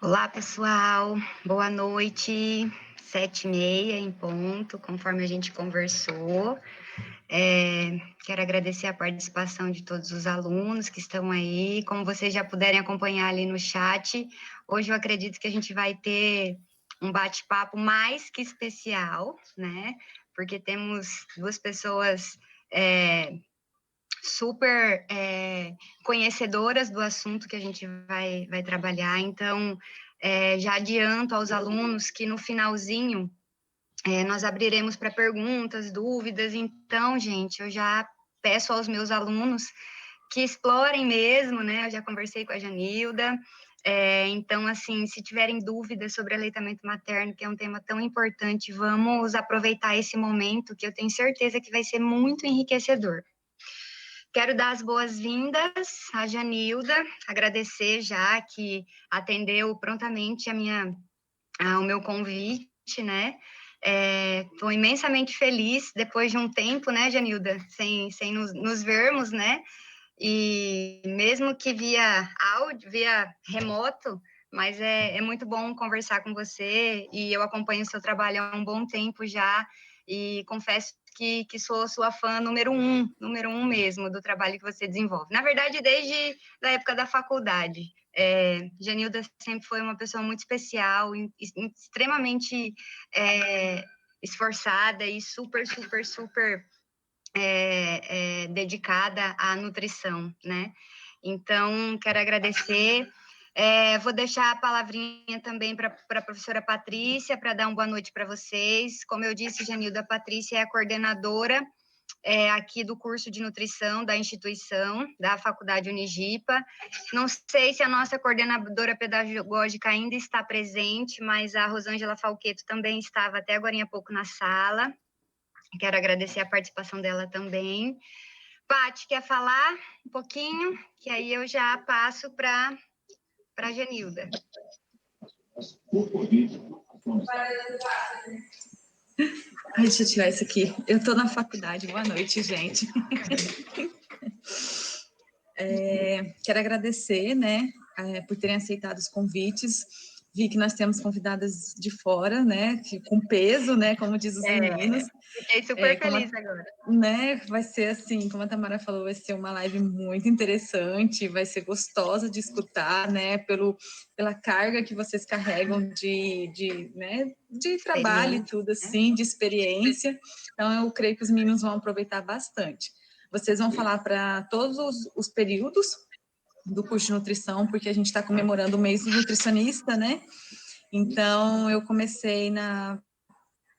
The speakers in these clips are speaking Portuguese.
Olá, pessoal. Boa noite. 7h30 em ponto, conforme a gente conversou. Quero agradecer a participação de todos os alunos que estão aí. Como vocês já puderem acompanhar ali no chat, hoje eu acredito que a gente vai ter um bate-papo mais que especial, né? Porque temos duas pessoas super conhecedoras do assunto que a gente vai trabalhar. Então, já adianto aos alunos que no finalzinho nós abriremos para perguntas, dúvidas. Então, gente, eu já peço aos meus alunos que explorem mesmo, né? Eu já conversei com a Janilda. Então, assim, se tiverem dúvidas sobre aleitamento materno, que é um tema tão importante, vamos aproveitar esse momento, que eu tenho certeza que vai ser muito enriquecedor. Quero dar as boas-vindas à Janilda, agradecer já que atendeu prontamente ao meu convite, né? Estou imensamente feliz depois de um tempo, né, Janilda, sem nos vermos, né? E mesmo que via áudio, via remoto, mas é muito bom conversar com você, e eu acompanho o seu trabalho há um bom tempo já, e confesso que sou sua fã número um mesmo, do trabalho que você desenvolve. Na verdade, desde a época da faculdade. Janilda sempre foi uma pessoa muito especial, extremamente esforçada e super, super, super dedicada à nutrição, né? Então, quero agradecer. Vou deixar a palavrinha também para a professora Patrícia, para dar uma boa noite para vocês. Como eu disse, Janilda, a Patrícia é a coordenadora aqui do curso de nutrição da instituição, da Faculdade Unigipa. Não sei se a nossa coordenadora pedagógica ainda está presente, mas a Rosângela Falqueto também estava até agora há pouco na sala. Quero agradecer a participação dela também. Paty, quer falar um pouquinho? Que aí eu já passo para a Genilda. Ai, deixa eu tirar isso aqui. Eu estou na faculdade. Boa noite, gente. Quero agradecer, né, por terem aceitado os convites. Vi que nós temos convidadas de fora, né, com peso, né, como diz os meninos. Fiquei super feliz agora. Né, vai ser assim, como a Tamara falou, vai ser uma live muito interessante, vai ser gostosa de escutar, né, pela carga que vocês carregam de trabalho e tudo assim, de experiência. Então, eu creio que os meninos vão aproveitar bastante. Vocês vão falar para todos os períodos do curso de nutrição, porque a gente está comemorando o mês do nutricionista, né? Então, eu comecei na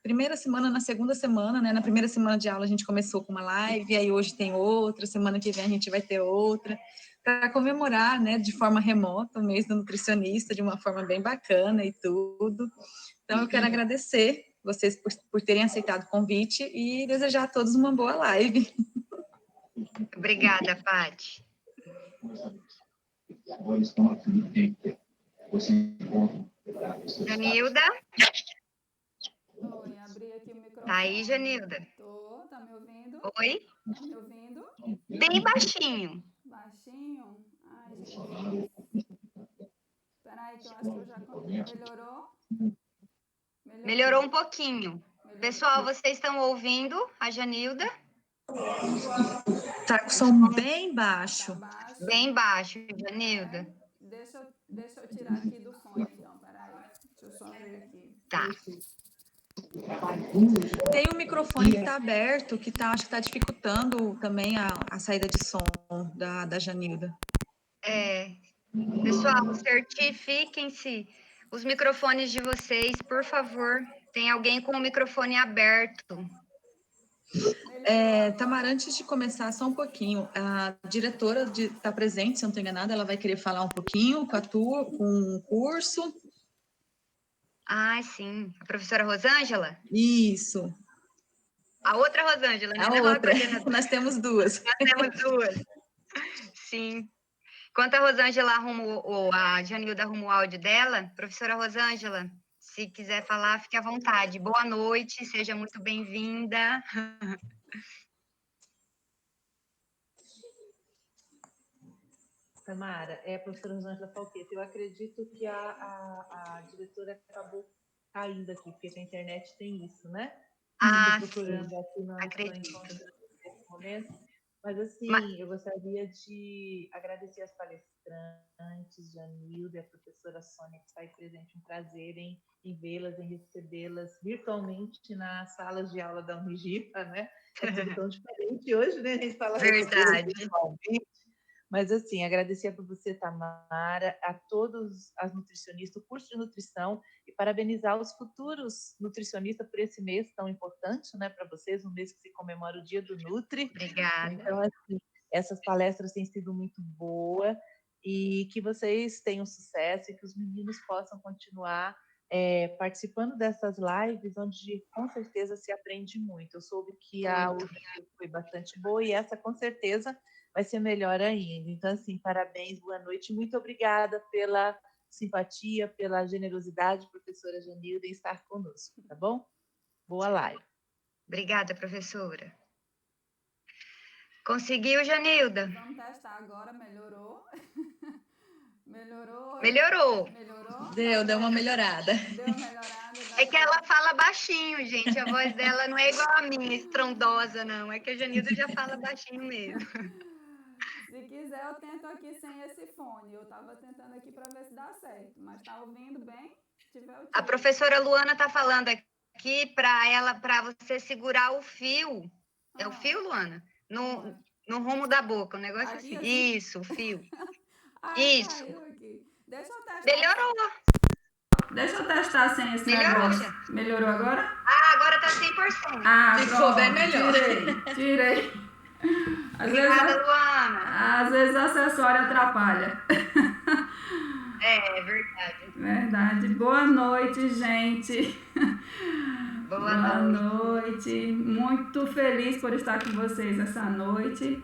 primeira semana, na segunda semana, né? Na primeira semana de aula a gente começou com uma live, aí hoje tem outra, semana que vem a gente vai ter outra, para comemorar, né, de forma remota, o mês do nutricionista, de uma forma bem bacana e tudo. Então, eu quero agradecer vocês por terem aceitado o convite e desejar a todos uma boa live. Obrigada, Paty. Janilda? Oi, abri aqui o microfone. Tá aí, Janilda? Tá me ouvindo? Oi? Tá me ouvindo? Bem baixinho. Baixinho? Ai, Jesus. Espera aí que eu acho que eu já... Melhorou? Melhorou um pouquinho. Pessoal, vocês estão ouvindo a Janilda? Tá com som bem baixo. Tá baixo? Bem baixo, Janilda. Deixa eu tirar aqui do fone, então. Peraí. Deixa eu só ver aqui. Tá. Tem um microfone que está aberto, que acho que está dificultando também a saída de som da Janilda. Pessoal, certifiquem-se os microfones de vocês, por favor. Tem alguém com o microfone aberto. Tamara, antes de começar, só um pouquinho. A diretora está presente, se eu não estou enganada, ela vai querer falar um pouquinho com o curso. Ah, sim. A professora Rosângela? Isso. A outra Rosângela, né? A Não outra. Nós temos duas. Nós temos duas. Sim. Enquanto a Rosângela a Janilda arruma o áudio dela, professora Rosângela, se quiser falar, fique à vontade. Boa noite, seja muito bem-vinda. Tamara, é a professora Rosângela Falqueta. Eu acredito que a diretora acabou caindo aqui, porque na internet tem isso, né? Ah, Estou procurando sim, aqui, não estou acredito. encontrando nesse momento. Mas, Ma- assim, eu gostaria de agradecer as palestrantes, Janilda e a professora Sônia, que está aí presente. Um prazer em vê-las, em recebê-las virtualmente nas salas de aula da Unigipa, né? É tudo tão diferente hoje, né? A gente fala recebê-las Verdade. virtualmente. Mas, assim, agradecer para você, Tamara, a todos as nutricionistas, o curso de nutrição, e parabenizar os futuros nutricionistas por esse mês tão importante, né, para vocês, um mês que se comemora o Dia do Nutri. Obrigada. Então, assim, essas palestras têm sido muito boas e que vocês tenham sucesso e que os meninos possam continuar participando dessas lives, onde com certeza se aprende muito. Eu soube que a outra foi bastante boa e essa com certeza vai ser melhor ainda. Então, assim, parabéns, boa noite. Muito obrigada pela simpatia, pela generosidade, professora Janilda, em estar conosco, tá bom? Boa live. Obrigada, professora. Conseguiu, Janilda? Vamos testar agora, melhorou? Melhorou? Melhorou. Melhorou? Deu uma melhorada. Deu uma melhorada? É que ela fala baixinho, gente. A voz dela não é igual a minha, estrondosa, não. É que a Janilda já fala baixinho mesmo. Se quiser, eu tento aqui sem esse fone. Eu estava tentando aqui para ver se dá certo. Mas tá ouvindo bem? Se tiver, eu A tiro. professora Luana está falando aqui para você segurar o fio. É o fio, Luana? No rumo da boca, um negócio Aqui, assim. assim? Isso, o fio. Ai, Isso. caiu aqui. Deixa eu testar. Melhorou. Deixa eu testar sem esse Melhorou, negócio. já. Melhorou agora? Ah, agora tá 100%. Ah, Ficou pronto. bem melhor. Tirei. Obrigada, Luana. Às vezes acessório atrapalha. É verdade. Verdade. Boa noite, gente. Boa noite. Noite. Muito feliz por estar com vocês essa noite.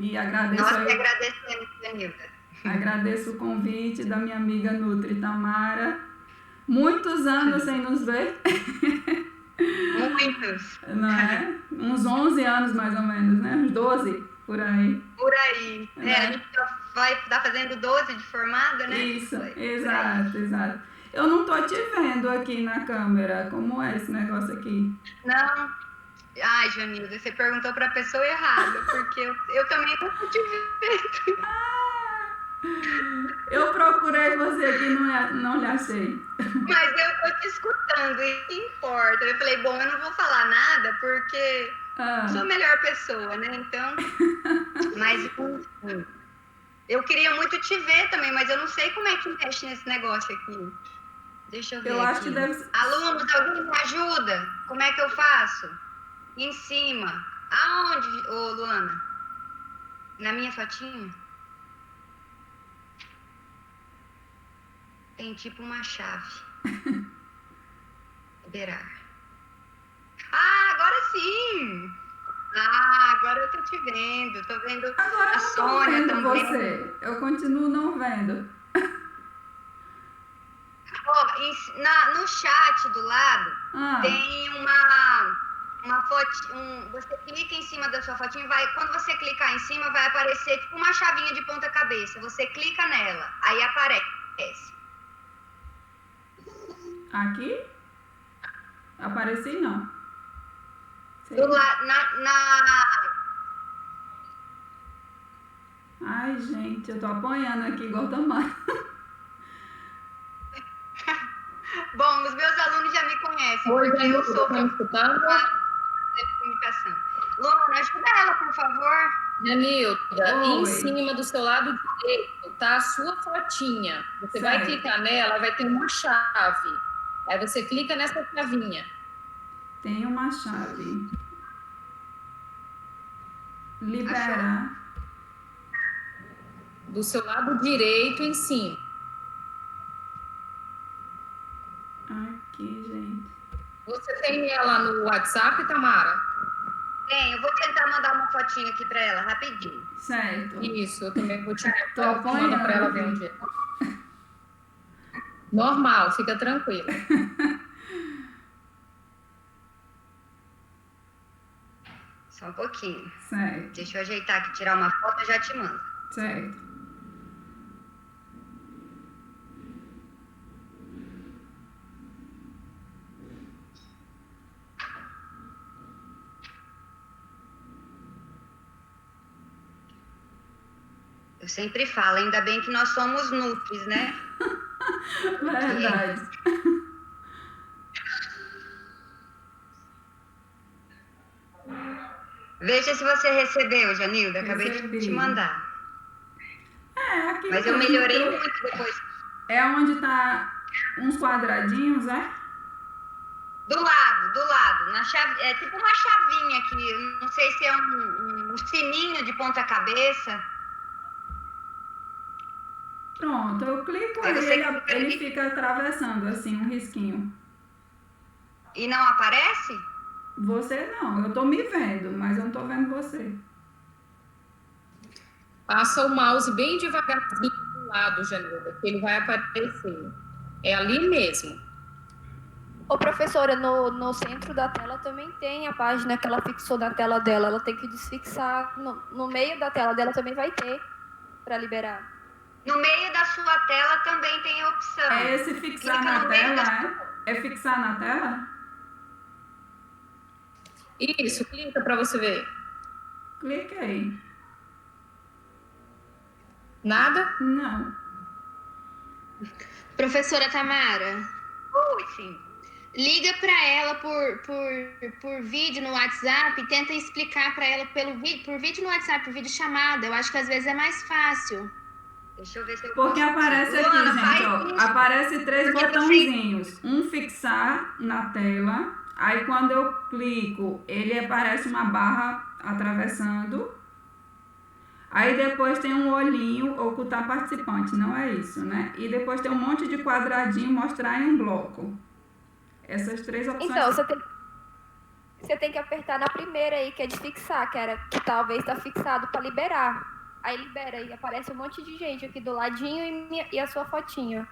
E agradeço, Nós que agradecemos, Janilda. agradeço o convite da minha amiga Nutri Tamara. Muitos anos sem nos ver. Muitos. Não é? Uns 11 anos mais ou menos, né? Uns 12 por aí. Por aí. Né? A gente vai estar fazendo 12 de formada, né? Isso, Foi, exato. Eu não tô te vendo aqui na câmera. Como é esse negócio aqui? Não. Ai, Janilda, você perguntou para a pessoa errada, porque eu também não tô te vendo. Eu procurei você aqui e não lhe achei. Mas eu tô te escutando, e que importa. Eu falei, bom, eu não vou falar nada, porque eu sou a melhor pessoa, né? Então, mas enfim. Eu queria muito te ver também, mas eu não sei como é que mexe nesse negócio aqui. Deixa eu ver Eu aqui. acho que deve ser... Alunos, alguém me ajuda? Como é que eu faço? Em cima. Aonde, ô Luana? Na minha fotinha? Tem tipo uma chave. Liberar. Ah, agora sim! Ah, agora eu tô te vendo. Tô vendo Agora a eu não tô Sônia vendo também. você. Eu continuo não vendo. Ó, no chat do lado tem uma fotinha. Você clica em cima da sua fotinha, quando você clicar em cima, vai aparecer tipo uma chavinha de ponta cabeça. Você clica nela, aí aparece. Aqui? Apareci não. Ai, gente, eu tô apanhando aqui igual Tamara. Bom, os meus alunos já me conhecem, Oi, porque eu sou tá me escutando? de comunicação. Luana, ajuda ela, por favor. Janilda, Oi. em cima do seu lado direito tá a sua fotinha. Você vai clicar nela, vai ter uma chave. Aí você clica nessa chavinha. Tem uma chave. Liberar. Do seu lado direito em cima. Aqui, gente. Você tem ela no WhatsApp, Tamara? Tem, eu vou tentar mandar uma fotinha aqui para ela, rapidinho. Certo. Isso, eu também vou te Tô apanhando. mandar para ela ver onde é. Normal, fica tranquila. Só um pouquinho. Certo. Deixa eu ajeitar aqui, tirar uma foto, eu já te mando. Certo. Eu sempre falo, ainda bem que nós somos nutris, né? Verdade. Veja se você recebeu, Janilda. Acabei de Recebi. te mandar. É, aqui Mas eu mesmo melhorei que eu- muito depois. É onde tá uns quadradinhos, é? Do lado. Na chave, é tipo uma chavinha aqui. Não sei se é um sininho de ponta cabeça. Pronto, eu clico Aí aí, você ele, clica ele ali. fica atravessando assim, um risquinho. E não aparece? Você não, eu tô me vendo, mas eu não tô vendo você. Passa o mouse bem devagarzinho do lado, Janilda, que ele vai aparecer. É ali mesmo. Ô, professora, no centro da tela também tem a página que ela fixou na tela dela. Ela tem que desfixar. No meio da tela dela também vai ter para liberar. No meio da sua tela também tem a opção. É esse fixar Clica na no meio tela, da é? É fixar na tela? Isso, clica para você ver. Cliquei. Nada? Não. Professora Tamara, Oi, sim. liga para ela por vídeo no WhatsApp e tenta explicar para ela por vídeo no WhatsApp, por vídeo chamada. Eu acho que às vezes é mais fácil. Deixa eu ver se eu Porque posso. aparece aqui, Luana, gente, faz ó. isso. Aparece 3 Porque botõezinhos. Um fixar na tela. Aí quando eu clico, ele aparece uma barra atravessando. Aí depois tem um olhinho, ocultar participante, não é isso, né? E depois tem um monte de quadradinho, mostrar em um bloco. Essas 3 opções. Então, você tem que apertar na primeira aí, que é de fixar, que talvez está fixado para liberar. Aí libera e aparece um monte de gente aqui do ladinho e a sua fotinha.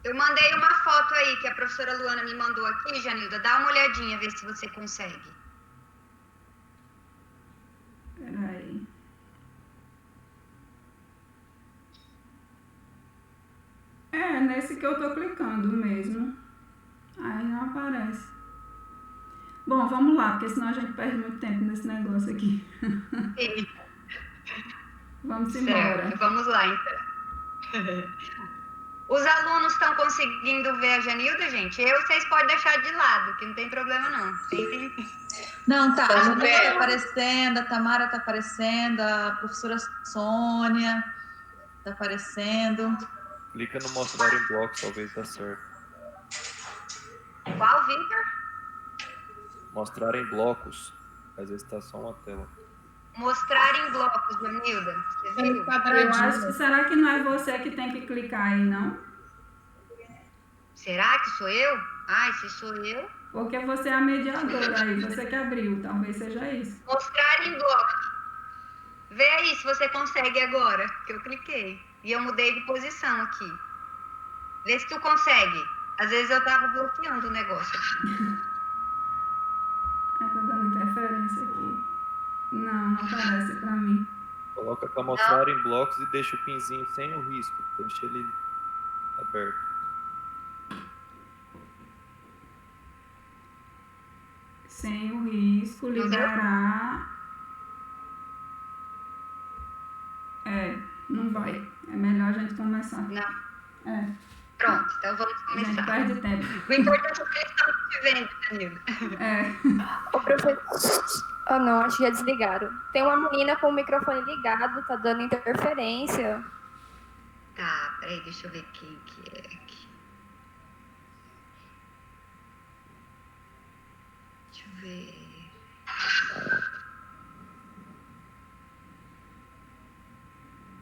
Eu mandei uma foto aí que a professora Luana me mandou aqui, Janilda. Dá uma olhadinha, ver se você consegue. Peraí. É, nesse que eu tô clicando mesmo. Aí não aparece. Bom, vamos lá, porque senão a gente perde muito tempo nesse negócio aqui. Sim. Vamos embora. Certo, vamos lá então. Os alunos estão conseguindo ver a Janilda, gente? Vocês podem deixar de lado, que não tem problema não. Não, tá. A Vamos Janilda ver. tá aparecendo, a Tamara tá aparecendo, a professora Sônia tá aparecendo. Clica no mostrar em blocos, talvez dá certo. Qual, Victor? Mostrar em blocos. Às vezes tá só uma tela. Mostrar em blocos, Janilda. Você Tem viu? um Eu acho, quadradinho. será que não é você que tem que clicar aí, não? Será que sou eu? Ai, se sou eu. Porque você é a mediadora aí, você que abriu, talvez seja isso. Mostrar em blocos. Vê aí se você consegue agora, que eu cliquei. E eu mudei de posição aqui. Vê se tu consegue. Às vezes eu tava bloqueando o negócio. Ai, tá dando interferência aqui. Não aparece pra mim. Coloca para mostrar em blocos e deixa o pinzinho sem o risco. Deixa ele aberto. Sem o risco, liberar. Não vai. É melhor a gente começar. Não. É, Pronto, então vamos a gente começar. perde tempo. O importante é que eles estão te vendo, Danilo. É. Ô, professor... Ah, não, acho que já desligaram. Tem uma menina com o microfone ligado, tá dando interferência. Tá, peraí, deixa eu ver quem que é aqui. Deixa eu ver.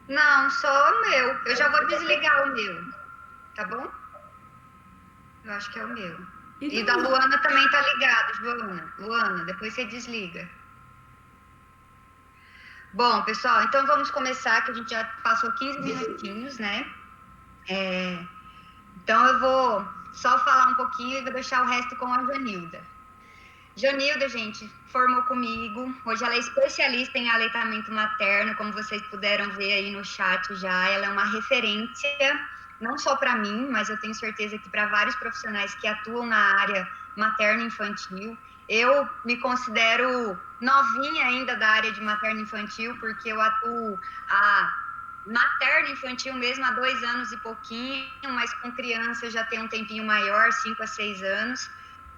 Não, só o meu. Eu já vou desligar o meu, tá bom? Eu acho que é o meu. E da Luana também tá ligado, Joana. Luana, depois você desliga. Bom, pessoal, então vamos começar, que a gente já passou 15 minutinhos, né? Então eu vou só falar um pouquinho e vou deixar o resto com a Janilda. Jonilda, gente, formou comigo. Hoje ela é especialista em aleitamento materno, como vocês puderam ver aí no chat já. Ela é uma referência, não só para mim, mas eu tenho certeza que para vários profissionais que atuam na área materno-infantil. Eu me considero novinha ainda da área de materno-infantil, porque eu atuo materno-infantil mesmo há 2 anos e pouquinho, mas com criança já tem um tempinho maior, 5 a 6 anos.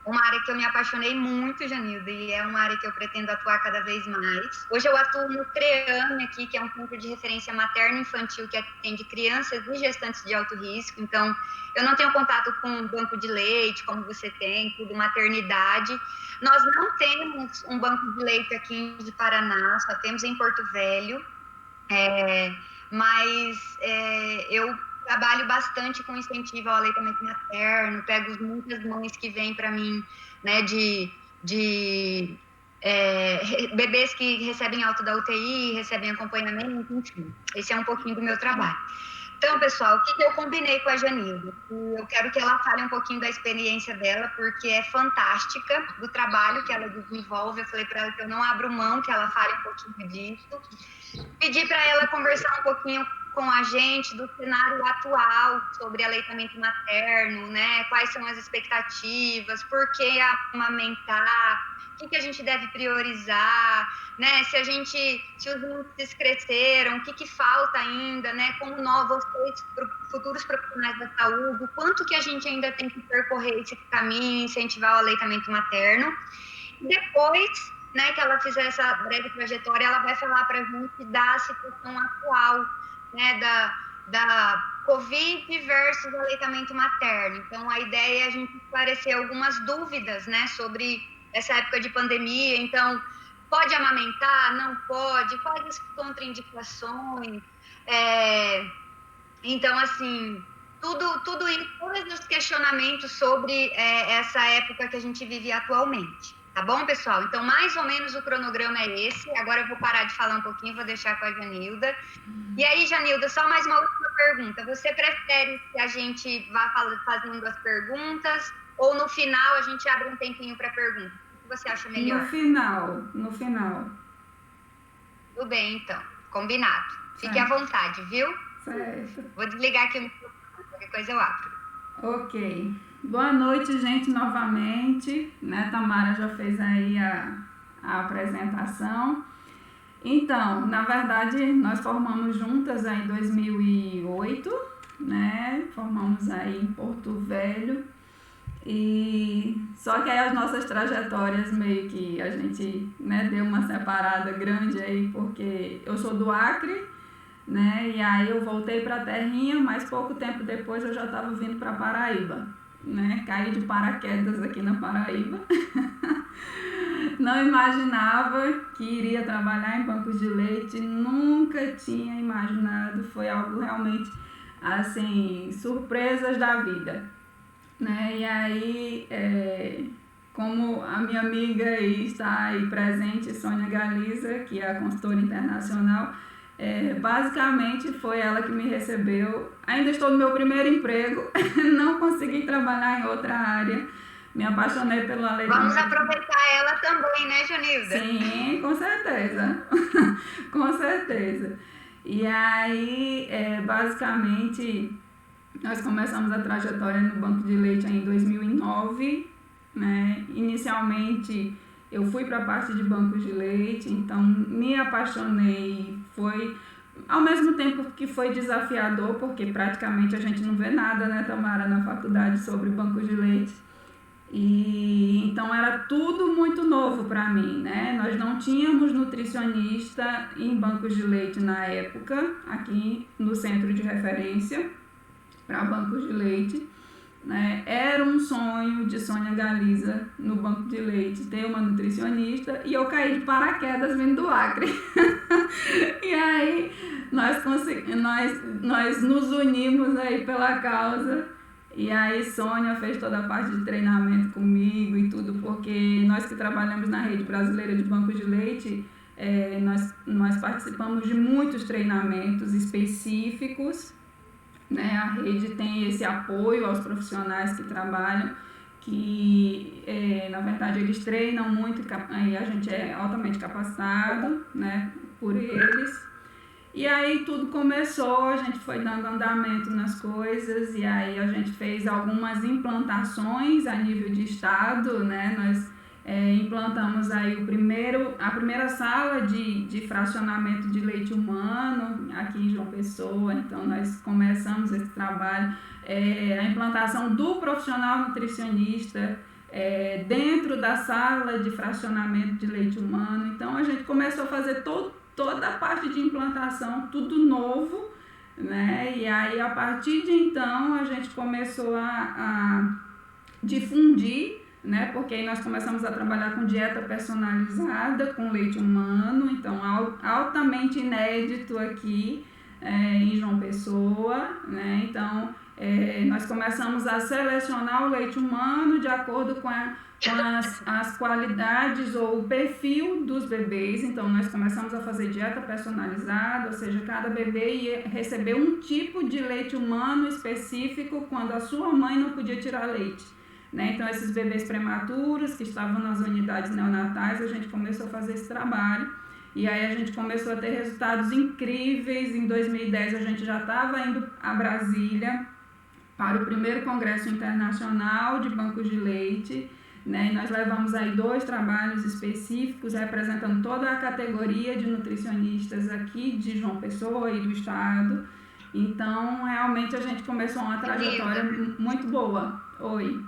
Uma área que eu me apaixonei muito, Janilda, e é uma área que eu pretendo atuar cada vez mais. Hoje eu atuo no CREAME aqui, que é um centro de referência materno-infantil que atende crianças e gestantes de alto risco. Então, eu não tenho contato com banco de leite, como você tem, tudo maternidade. Nós não temos um banco de leite aqui de Paraná, só temos em Porto Velho. Mas eu trabalho bastante com incentivo ao aleitamento materno, pego muitas mães que vêm para mim, né, de bebês que recebem alta da UTI, recebem acompanhamento, enfim. Esse é um pouquinho do meu trabalho. Então, pessoal, o que eu combinei com a Janilda? Eu quero que ela fale um pouquinho da experiência dela, porque é fantástica, do trabalho que ela desenvolve. Eu falei para ela que eu não abro mão, que ela fale um pouquinho disso. Pedi para ela conversar um pouquinho com a gente do cenário atual sobre aleitamento materno, né? Quais são as expectativas, por que amamentar, o que a gente deve priorizar, né? Se os índices cresceram, o que falta ainda, né? Como vocês, futuros profissionais da saúde, o quanto que a gente ainda tem que percorrer esse caminho, incentivar o aleitamento materno. Depois, né, que ela fizer essa breve trajetória, ela vai falar para a gente da situação atual, né, da Covid versus aleitamento materno. Então, a ideia é a gente esclarecer algumas dúvidas, né, sobre essa época de pandemia. Então, pode amamentar? Não pode? Quais as contraindicações? Então, assim, tudo isso, todos os questionamentos sobre essa época que a gente vive atualmente. Tá bom, pessoal? Então, mais ou menos o cronograma é esse. Agora eu vou parar de falar um pouquinho, vou deixar com a Janilda. E aí, Janilda, só mais uma última pergunta. Você prefere que a gente vá fazendo as perguntas ou no final a gente abre um tempinho para perguntas? O que você acha melhor? No final. Tudo bem, então. Combinado. Fique à vontade, viu? Certo. Vou desligar aqui o microfone, qualquer coisa eu abro. Ok. Boa noite, gente, novamente. Né, Tamara já fez aí a apresentação. Então, na verdade, nós formamos juntas aí em 2008, né? Formamos aí em Porto Velho. E só que aí as nossas trajetórias meio que a gente, né, deu uma separada grande aí, porque eu sou do Acre, né? E aí eu voltei para a terrinha, mas pouco tempo depois eu já estava vindo para Paraíba, né? Caí de paraquedas aqui na Paraíba. Não imaginava que iria trabalhar em bancos de leite, nunca tinha imaginado, foi algo realmente, assim, surpresas da vida, né? E aí, como a minha amiga aí está aí presente, Sônia Galiza, que é a consultora internacional, basicamente foi ela que me recebeu. Ainda estou no meu primeiro emprego, não consegui trabalhar em outra área. Me apaixonei pelo aleitamento. Vamos aproveitar ela também, né, Janilda? Sim, com certeza. Com certeza. E aí, basicamente, nós começamos a trajetória no banco de leite em 2009. Né? Inicialmente, eu fui para a parte de bancos de leite, então me apaixonei. Foi, ao mesmo tempo que foi desafiador, porque praticamente a gente não vê nada, né, Tamara, na faculdade sobre bancos de leite. E então era tudo muito novo para mim, né? Nós não tínhamos nutricionista em bancos de leite na época, aqui no centro de referência para bancos de leite, né? Era um sonho de Sônia Galiza no banco de leite ter uma nutricionista e eu caí de paraquedas vindo do Acre. E aí nós nos unimos aí pela causa. E aí Sônia fez toda a parte de treinamento comigo e tudo, porque nós que trabalhamos na Rede Brasileira de Bancos de Leite, nós participamos de muitos treinamentos específicos, né? A rede tem esse apoio aos profissionais que trabalham, que na verdade eles treinam muito e a gente é altamente capacitado, né, por eles. E aí tudo começou, a gente foi dando andamento nas coisas e aí a gente fez algumas implantações a nível de estado, né? Nós implantamos aí a primeira sala de fracionamento de leite humano aqui em João Pessoa, então nós começamos esse trabalho, a implantação do profissional nutricionista dentro da sala de fracionamento de leite humano, então a gente começou a fazer toda a parte de implantação, tudo novo, né? E aí, a partir de então, a gente começou a difundir, né? Porque aí nós começamos a trabalhar com dieta personalizada, com leite humano, então, altamente inédito aqui em João Pessoa, né? Então, nós começamos a selecionar o leite humano de acordo com as qualidades ou o perfil dos bebês. Então nós começamos a fazer dieta personalizada, ou seja, cada bebê ia receber um tipo de leite humano específico quando a sua mãe não podia tirar leite, né? Então esses bebês prematuros que estavam nas unidades neonatais, a gente começou a fazer esse trabalho e aí a gente começou a ter resultados incríveis. Em 2010 a gente já estava indo a Brasília para o primeiro Congresso Internacional de Bancos de Leite, né? E nós levamos aí 2 trabalhos específicos representando toda a categoria de nutricionistas aqui de João Pessoa e do estado. Então, realmente a gente começou uma trajetória muito boa. Oi.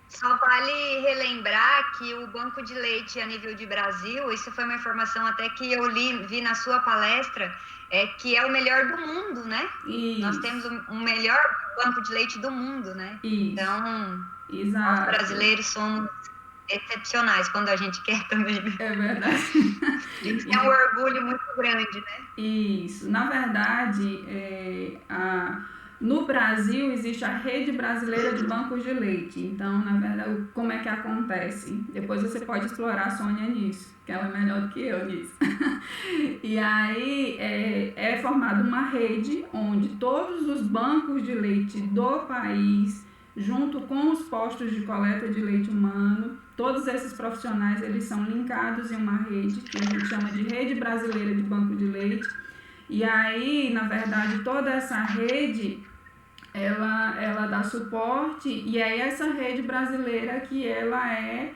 Só vale relembrar que o banco de leite a nível de Brasil, isso foi uma informação até que eu vi na sua palestra, que é o melhor do mundo, né? Isso. Nós temos o melhor banco de leite do mundo, né? Isso. Então, exato, nós brasileiros somos excepcionais quando a gente quer também, né? É verdade. A gente tem um orgulho muito grande, né? Isso. Na verdade, no Brasil existe a Rede Brasileira de Bancos de Leite. Então, na verdade, como é que acontece? Depois você pode explorar a Sônia nisso, que ela é melhor do que eu nisso. E aí é formada uma rede onde todos os bancos de leite do país, junto com os postos de coleta de leite humano, todos esses profissionais, eles são linkados em uma rede que a gente chama de Rede Brasileira de Banco de Leite. E aí, na verdade, toda essa rede, ela dá suporte, e aí essa rede brasileira que ela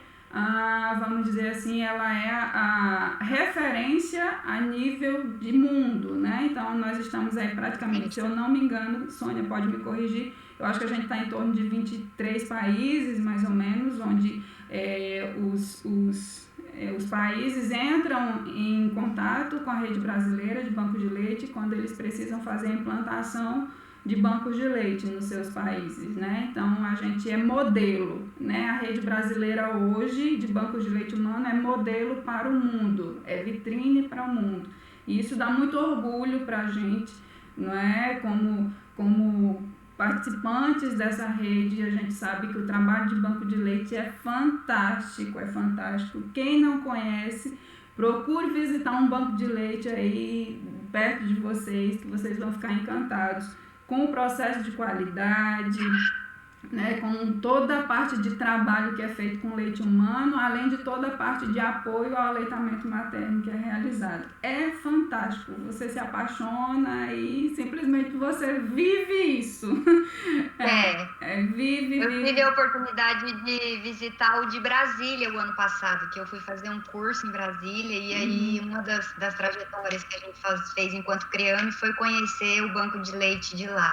vamos dizer assim, ela é a referência a nível de mundo, né? Então, nós estamos aí praticamente, se eu não me engano, Sônia pode me corrigir, eu acho que a gente está em torno de 23 países, mais ou menos, onde os países entram em contato com a rede brasileira de banco de leite quando eles precisam fazer a implantação de bancos de leite nos seus países, né? Então, a gente é modelo, né? A rede brasileira hoje de bancos de leite humano é modelo para o mundo, é vitrine para o mundo. E isso dá muito orgulho para a gente, não é? Como participantes dessa rede, a gente sabe que o trabalho de banco de leite é fantástico, é fantástico. Quem não conhece, procure visitar um banco de leite aí perto de vocês, que vocês vão ficar encantados com o processo de qualidade, né, com toda a parte de trabalho que é feito com leite humano, além de toda a parte de apoio ao aleitamento materno que é realizado. É fantástico, você se apaixona e simplesmente você vive isso. Vive. Eu tive a oportunidade de visitar o de Brasília o ano passado, que eu fui fazer um curso em Brasília, e aí uma das trajetórias que a gente fez enquanto criamos foi conhecer o banco de leite de lá.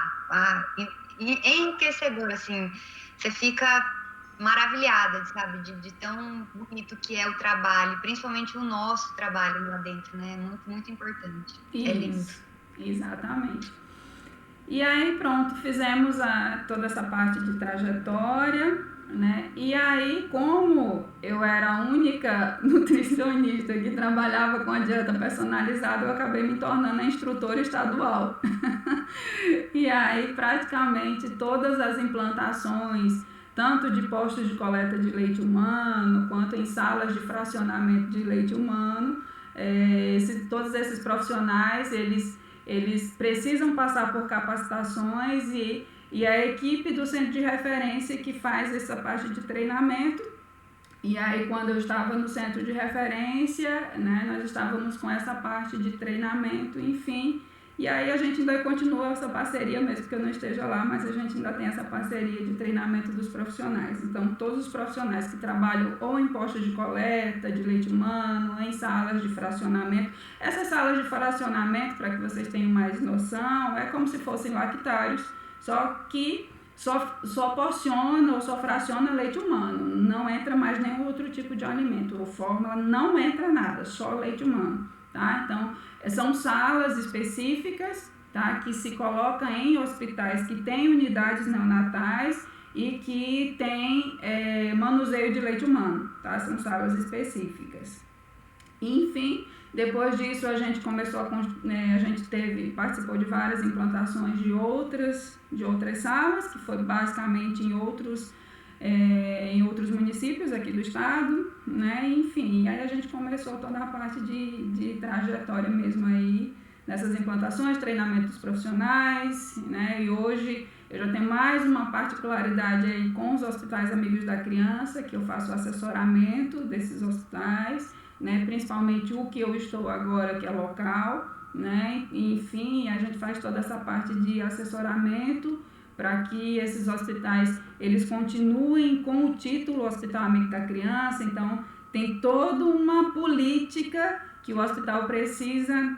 Enriquecedor, assim, você fica maravilhada, sabe, de tão bonito que é o trabalho, principalmente o nosso trabalho lá dentro, né, muito, muito importante. Isso, é lindo. Exatamente. E aí, pronto, fizemos toda essa parte de trajetória, né, e aí, como eu era a única nutricionista que trabalhava com a dieta personalizada, eu acabei me tornando a instrutora estadual. E aí, praticamente, todas as implantações, tanto de postos de coleta de leite humano, quanto em salas de fracionamento de leite humano, todos esses profissionais, eles precisam passar por capacitações e a equipe do centro de referência que faz essa parte de treinamento. E aí, quando eu estava no centro de referência, né, nós estávamos com essa parte de treinamento, enfim. E aí a gente ainda continua essa parceria, mesmo que eu não esteja lá, mas a gente ainda tem essa parceria de treinamento dos profissionais. Então, todos os profissionais que trabalham ou em postos de coleta de leite humano, ou em salas de fracionamento. Essas salas de fracionamento, para que vocês tenham mais noção, é como se fossem lactários, só que só porciona ou só fraciona leite humano, não entra mais nenhum outro tipo de alimento, ou fórmula, não entra nada, só leite humano, tá? Então, são salas específicas, tá? Que se colocam em hospitais que têm unidades neonatais e que tem manuseio de leite humano, tá? São salas específicas. Enfim, depois disso a gente começou a gente participou de várias implantações de outras salas, que foi basicamente em outros municípios aqui do estado, né? Enfim, aí a gente começou toda a parte de trajetória mesmo aí, nessas implantações, treinamento dos profissionais, né? E hoje eu já tenho mais uma particularidade aí com os hospitais amigos da criança, que eu faço assessoramento desses hospitais, né? Principalmente o que eu estou agora, que é local, né? Enfim, a gente faz toda essa parte de assessoramento para que esses hospitais eles continuem com o título Hospital Amigo da Criança. Então, tem toda uma política que o hospital precisa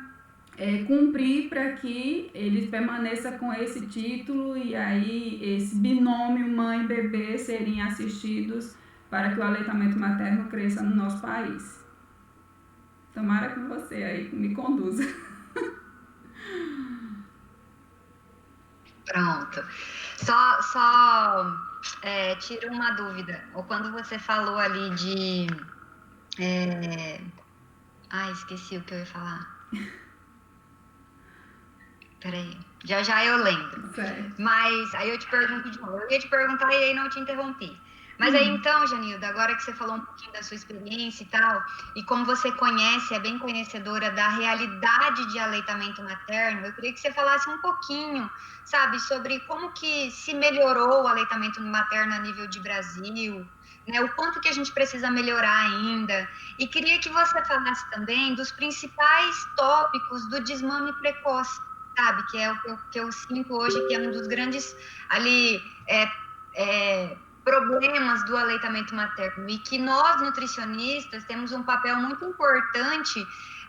cumprir para que eles permaneçam com esse título, e aí esse binômio mãe-bebê serem assistidos para que o aleitamento materno cresça no nosso país. Tomara que você aí me conduza. Pronto. Tiro uma dúvida. Ou quando você falou ali de... esqueci o que eu ia falar. Peraí. Já eu lembro. Certo. Mas aí eu te pergunto de novo. Eu ia te perguntar e aí não te interrompi. Mas aí então, Janilda, agora que você falou um pouquinho da sua experiência e tal, e como você conhece, é bem conhecedora da realidade de aleitamento materno, eu queria que você falasse um pouquinho, sabe, sobre como que se melhorou o aleitamento materno a nível de Brasil, né, o quanto que a gente precisa melhorar ainda. E queria que você falasse também dos principais tópicos do desmame precoce, sabe, que é o que eu sinto hoje, que é um dos grandes ali problemas do aleitamento materno, e que nós, nutricionistas, temos um papel muito importante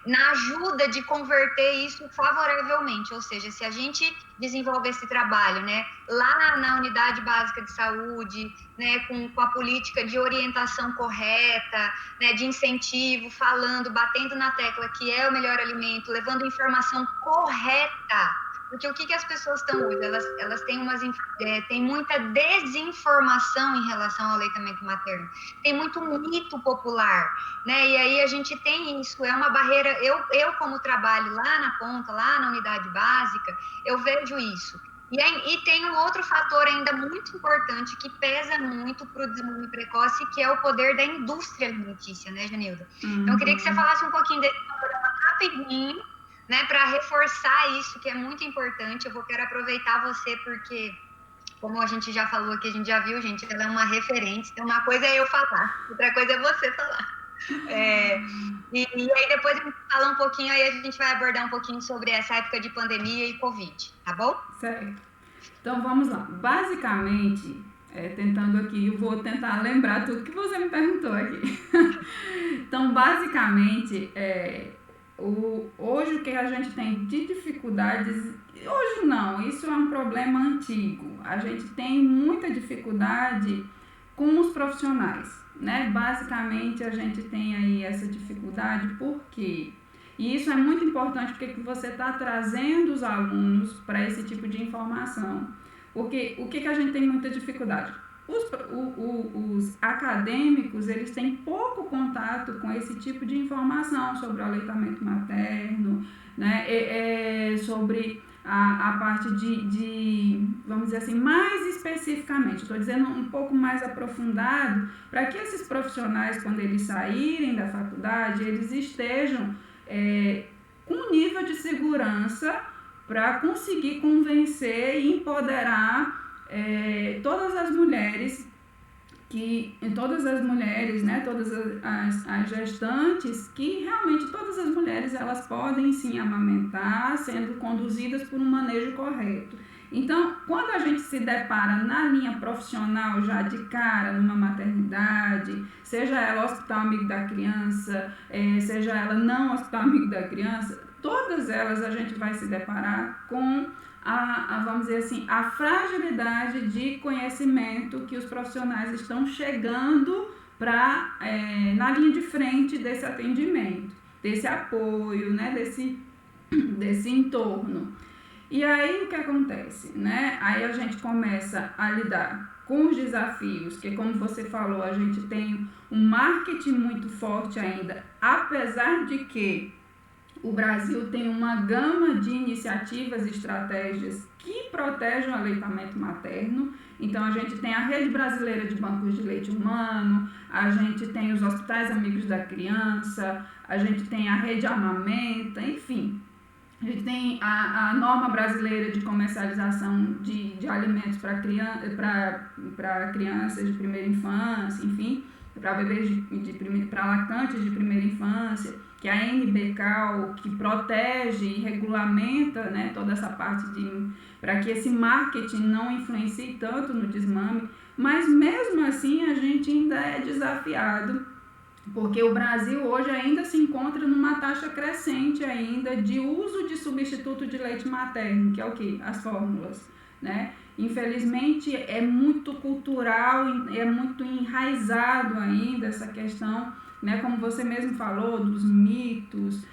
na ajuda de converter isso favoravelmente, ou seja, se a gente desenvolve esse trabalho, né, lá na unidade básica de saúde, né, com a política de orientação correta, né, de incentivo, falando, batendo na tecla que é o melhor alimento, levando informação correta. Porque o que as pessoas estão hoje? Elas têm muita desinformação em relação ao aleitamento materno. Tem muito mito popular, né? E aí a gente tem isso, é uma barreira. Eu como trabalho lá na ponta, lá na unidade básica, eu vejo isso. E tem um outro fator ainda muito importante que pesa muito para o desmame precoce, que é o poder da indústria alimentícia, né, Janilda? Então, eu queria que você falasse um pouquinho desse programa rapidinho, né, para reforçar isso, que é muito importante. Quero aproveitar você, porque, como a gente já falou aqui, a gente já viu, gente, ela é uma referente. Então, uma coisa é eu falar, outra coisa é você falar. E aí depois a gente fala um pouquinho, aí a gente vai abordar um pouquinho sobre essa época de pandemia e Covid, tá bom? Certo. Então, vamos lá. Basicamente, tentando aqui, eu vou tentar lembrar tudo que você me perguntou aqui. Então, basicamente, hoje o que a gente tem de dificuldades, hoje não, isso é um problema antigo, a gente tem muita dificuldade com os profissionais, né? Basicamente a gente tem aí essa dificuldade, por quê? E isso é muito importante porque você está trazendo os alunos para esse tipo de informação, porque o que a gente tem muita dificuldade? Os acadêmicos, eles têm pouco contato com esse tipo de informação sobre o aleitamento materno, né? Sobre a parte de, vamos dizer assim, mais especificamente, estou dizendo um pouco mais aprofundado, para que esses profissionais, quando eles saírem da faculdade, eles estejam com um nível de segurança para conseguir convencer e empoderar todas as mulheres, né, todas as gestantes, que realmente todas as mulheres elas podem sim amamentar, sendo conduzidas por um manejo correto. Então, quando a gente se depara na linha profissional já de cara, numa maternidade, seja ela Hospital Amigo da Criança, seja ela não Hospital Amigo da Criança, todas elas a gente vai se deparar com vamos dizer assim, a fragilidade de conhecimento que os profissionais estão chegando na linha de frente desse atendimento, desse apoio, né, desse entorno. E aí o que acontece, né? Aí a gente começa a lidar com os desafios, que como você falou, a gente tem um marketing muito forte ainda, apesar de que o Brasil tem uma gama de iniciativas e estratégias que protegem o aleitamento materno. Então, a gente tem a Rede Brasileira de Bancos de Leite Humano, a gente tem os Hospitais Amigos da Criança, a gente tem a Rede Amamenta, enfim. A gente tem a norma brasileira de comercialização de alimentos para crianças de primeira infância, enfim, para bebês para lactantes de primeira infância, que é a NBCAL, que protege e regulamenta, né, toda essa parte para que esse marketing não influencie tanto no desmame, mas mesmo assim a gente ainda é desafiado, porque o Brasil hoje ainda se encontra numa taxa crescente ainda de uso de substituto de leite materno, que é o quê? As fórmulas, né? Infelizmente é muito cultural, é muito enraizado ainda essa questão, né? Como você mesmo falou, dos mitos.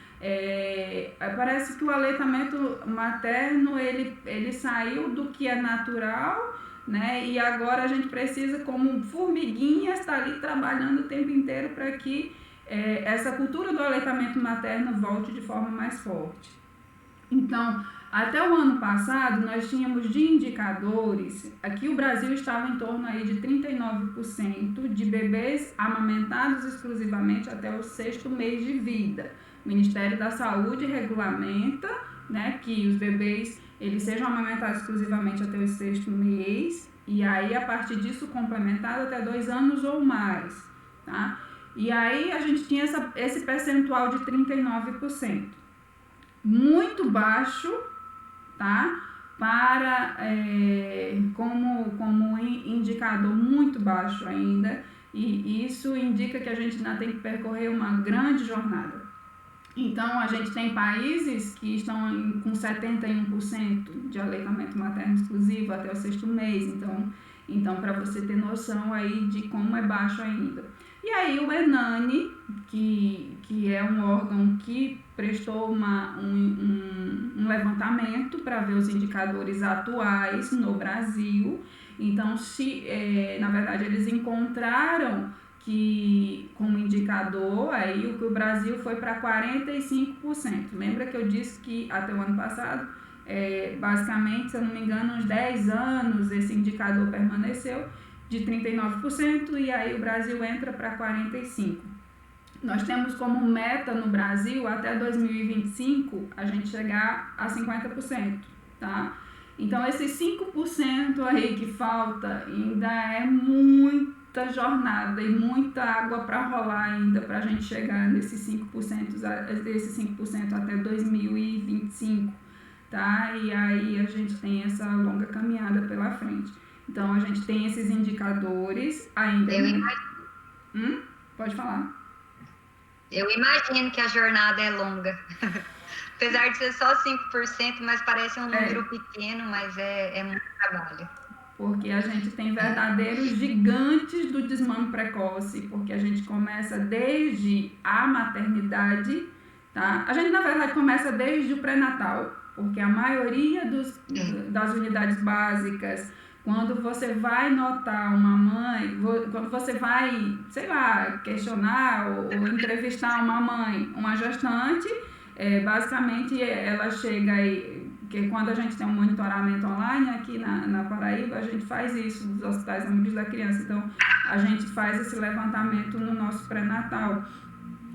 Parece que o aleitamento materno ele saiu do que é natural, né? E agora a gente precisa, como formiguinhas, estar ali trabalhando o tempo inteiro para que essa cultura do aleitamento materno volte de forma mais forte. Então, até o ano passado, nós tínhamos de indicadores, aqui o Brasil estava em torno aí de 39% de bebês amamentados exclusivamente até o 6º mês de vida. O Ministério da Saúde regulamenta, né, que os bebês eles sejam amamentados exclusivamente até o 6º mês, e aí a partir disso complementado até 2 anos ou mais, tá? E aí a gente tinha esse percentual de 39%, muito baixo, tá? Como indicador muito baixo ainda, e isso indica que a gente ainda tem que percorrer uma grande jornada. Então, a gente tem países que estão com 71% de aleitamento materno exclusivo até o 6º mês. Então, para você ter noção aí de como é baixo ainda. E aí, o ENANI, que é um órgão que prestou um levantamento para ver os indicadores atuais no Brasil. Então, na verdade, eles encontraram que como indicador, aí o Brasil foi para 45%. Lembra que eu disse que até o ano passado, basicamente, se eu não me engano, uns 10 anos esse indicador permaneceu de 39%, e aí o Brasil entra para 45%. Nós temos como meta no Brasil, até 2025, a gente chegar a 50%, tá? Então, esses 5% aí que falta ainda é muita jornada e muita água para rolar ainda para a gente chegar nesses 5% até 2025, tá? E aí a gente tem essa longa caminhada pela frente. Então, a gente tem esses indicadores ainda. Pode falar. Eu imagino que a jornada é longa. Apesar de ser só 5%, mas parece um número pequeno, mas é muito trabalho. Porque a gente tem verdadeiros gigantes do desmame precoce, porque a gente começa desde a maternidade, tá? A gente, na verdade, começa desde o pré-natal, porque a maioria das unidades básicas, quando você vai notar uma mãe, quando você vai, sei lá, questionar ou entrevistar uma mãe, uma gestante, basicamente ela chega aí, porque quando a gente tem um monitoramento online aqui na Paraíba, a gente faz isso dos Hospitais Amigos da Criança. Então, a gente faz esse levantamento no nosso pré-natal.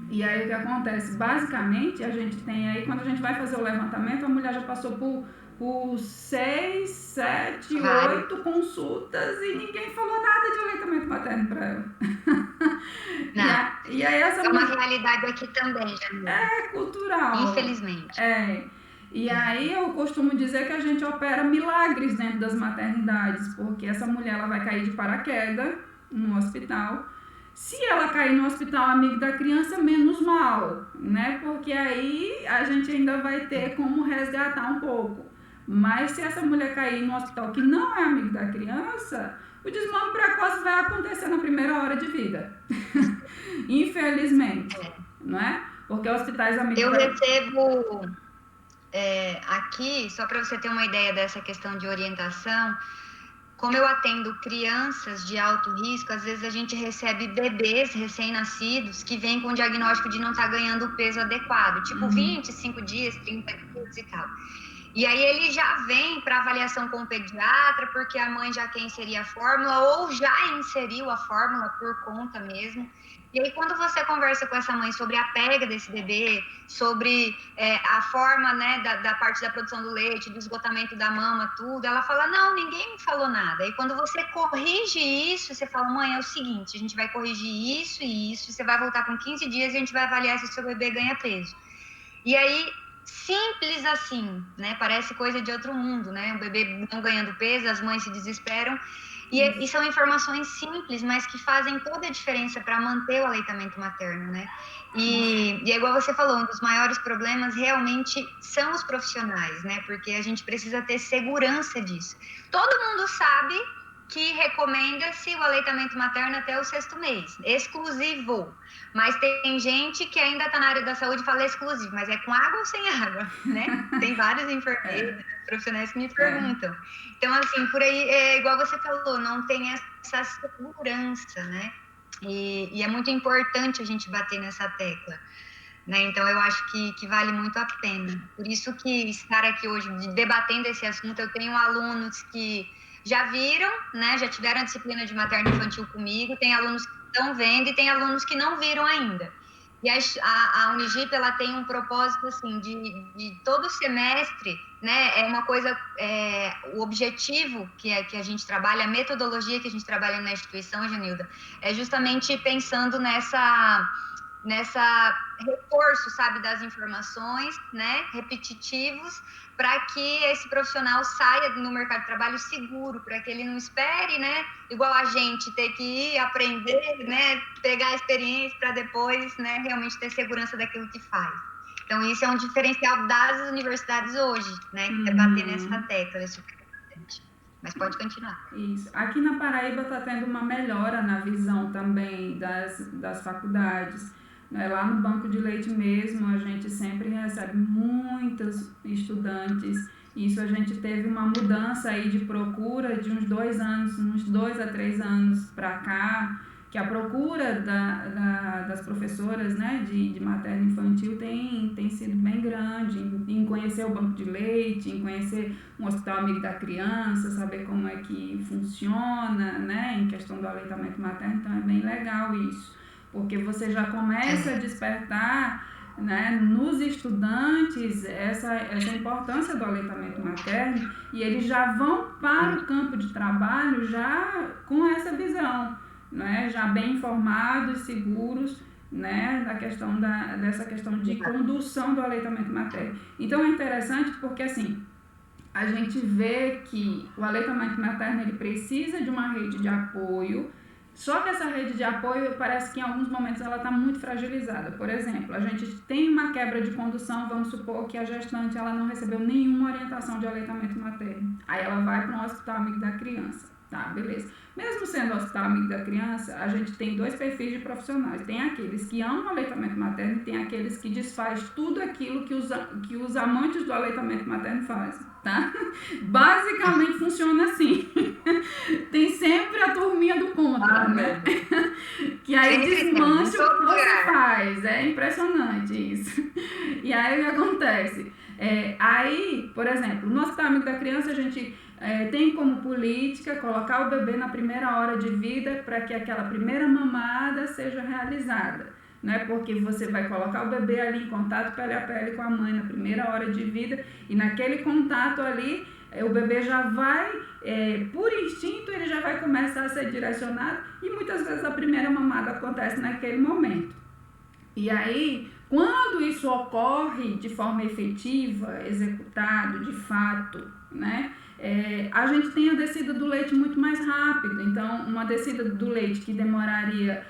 E aí o que acontece? Basicamente, a gente tem aí, quando a gente vai fazer o levantamento, a mulher já passou por por 6, 7, Claro. 8 consultas e ninguém falou nada de aleitamento materno para ela. Não. E aí essa É uma mulher realidade aqui também, Jamila. é cultural. Infelizmente. E aí eu costumo dizer que a gente opera milagres dentro das maternidades, porque essa mulher ela vai cair de paraquedas no hospital. Se ela cair no hospital amigo da criança, menos mal, né? Porque aí a gente ainda vai ter como resgatar um pouco. Mas se essa mulher cair no hospital que não é amigo da criança, o desmame precoce vai acontecer na primeira hora de vida. Infelizmente, não é? Porque hospitais amigos Eu recebo aqui, só para você ter uma ideia dessa questão de orientação, como eu atendo crianças de alto risco, às vezes a gente recebe bebês recém-nascidos que vêm com o diagnóstico de não estar ganhando o peso adequado, tipo 25 dias, 30 dias e tal. E aí ele já vem para avaliação com o pediatra, porque a mãe já quer inserir a fórmula ou já inseriu a fórmula por conta mesmo. E aí quando você conversa com essa mãe sobre a pega desse bebê, sobre a forma, né, da parte da produção do leite, do esgotamento da mama, tudo, ela fala, não, ninguém me falou nada. E quando você corrige isso, você fala, mãe, é o seguinte, a gente vai corrigir isso e isso, você vai voltar com 15 dias e a gente vai avaliar se o seu bebê ganha peso. E aí, simples assim, né? Parece coisa de outro mundo, né? O bebê não ganhando peso, as mães se desesperam. E são informações simples, mas que fazem toda a diferença para manter o aleitamento materno, né? E é igual você falou, um dos maiores problemas realmente são os profissionais, né? Porque a gente precisa ter segurança disso. Todo mundo sabe que recomenda-se o aleitamento materno até o 6º mês, exclusivo. Mas tem gente que ainda está na área da saúde e fala exclusivo, mas é com água ou sem água, né? Tem vários enfermeiros, profissionais que me perguntam. Então, assim, por aí, é igual você falou, não tem essa segurança, né? E é muito importante a gente bater nessa tecla, né? Então, eu acho que vale muito a pena. Por isso que estar aqui hoje debatendo esse assunto, eu tenho alunos que já viram, né? Já tiveram a disciplina de materno infantil comigo, tem alunos que estão vendo e tem alunos que não viram ainda. E a Unigip, ela tem um propósito, assim, de todo semestre, né? É uma coisa, o objetivo que a gente trabalha, a metodologia que a gente trabalha na instituição, Genilda, é justamente pensando nessa reforço, sabe, das informações, né, repetitivos, para que esse profissional saia no mercado de trabalho seguro, para que ele não espere, né, igual a gente, ter que ir aprender, né, pegar a experiência para depois, né, realmente ter segurança daquilo que faz. Então, isso é um diferencial das universidades hoje, né, é bater nessa tecla, é super importante. Mas pode continuar. Isso. Aqui na Paraíba está tendo uma melhora na visão também das faculdades. Lá no banco de leite mesmo, a gente sempre recebe muitos estudantes. Isso a gente teve uma mudança aí de procura de uns 2 anos, uns 2 a 3 anos para cá, que a procura das professoras, né, de materno infantil tem sido bem grande, em conhecer o banco de leite, em conhecer um hospital amigo da criança, saber como é que funciona, né, em questão do aleitamento materno, então é bem legal isso, porque você já começa a despertar, né, nos estudantes essa importância do aleitamento materno e eles já vão para o campo de trabalho já com essa visão, né, já bem informados, seguros, né, dessa questão de condução do aleitamento materno. Então é interessante porque assim, a gente vê que o aleitamento materno ele precisa de uma rede de apoio, só que essa rede de apoio parece que em alguns momentos ela está muito fragilizada. Por exemplo, a gente tem uma quebra de condução, vamos supor que a gestante ela não recebeu nenhuma orientação de aleitamento materno. Aí ela vai para um hospital amigo da criança. Tá, beleza. Mesmo sendo hospital amigo da criança, a gente tem 2 perfis de profissionais. Tem aqueles que amam o aleitamento materno e tem aqueles que desfaz tudo aquilo que os amantes do aleitamento materno fazem, tá? Basicamente funciona assim. Tem sempre a turminha do contra, né? Que aí desmancha o que você faz. É impressionante isso. E aí o que acontece? Aí, por exemplo, no hospital amigo da criança a gente tem como política colocar o bebê na primeira hora de vida para que aquela primeira mamada seja realizada, né? Porque você vai colocar o bebê ali em contato pele a pele com a mãe na primeira hora de vida, e naquele contato ali, o bebê já vai, por instinto, ele já vai começar a ser direcionado, e muitas vezes a primeira mamada acontece naquele momento. E aí, quando isso ocorre de forma efetiva, executado de fato, né? A gente tem a descida do leite muito mais rápido. Então, uma descida do leite que demoraria,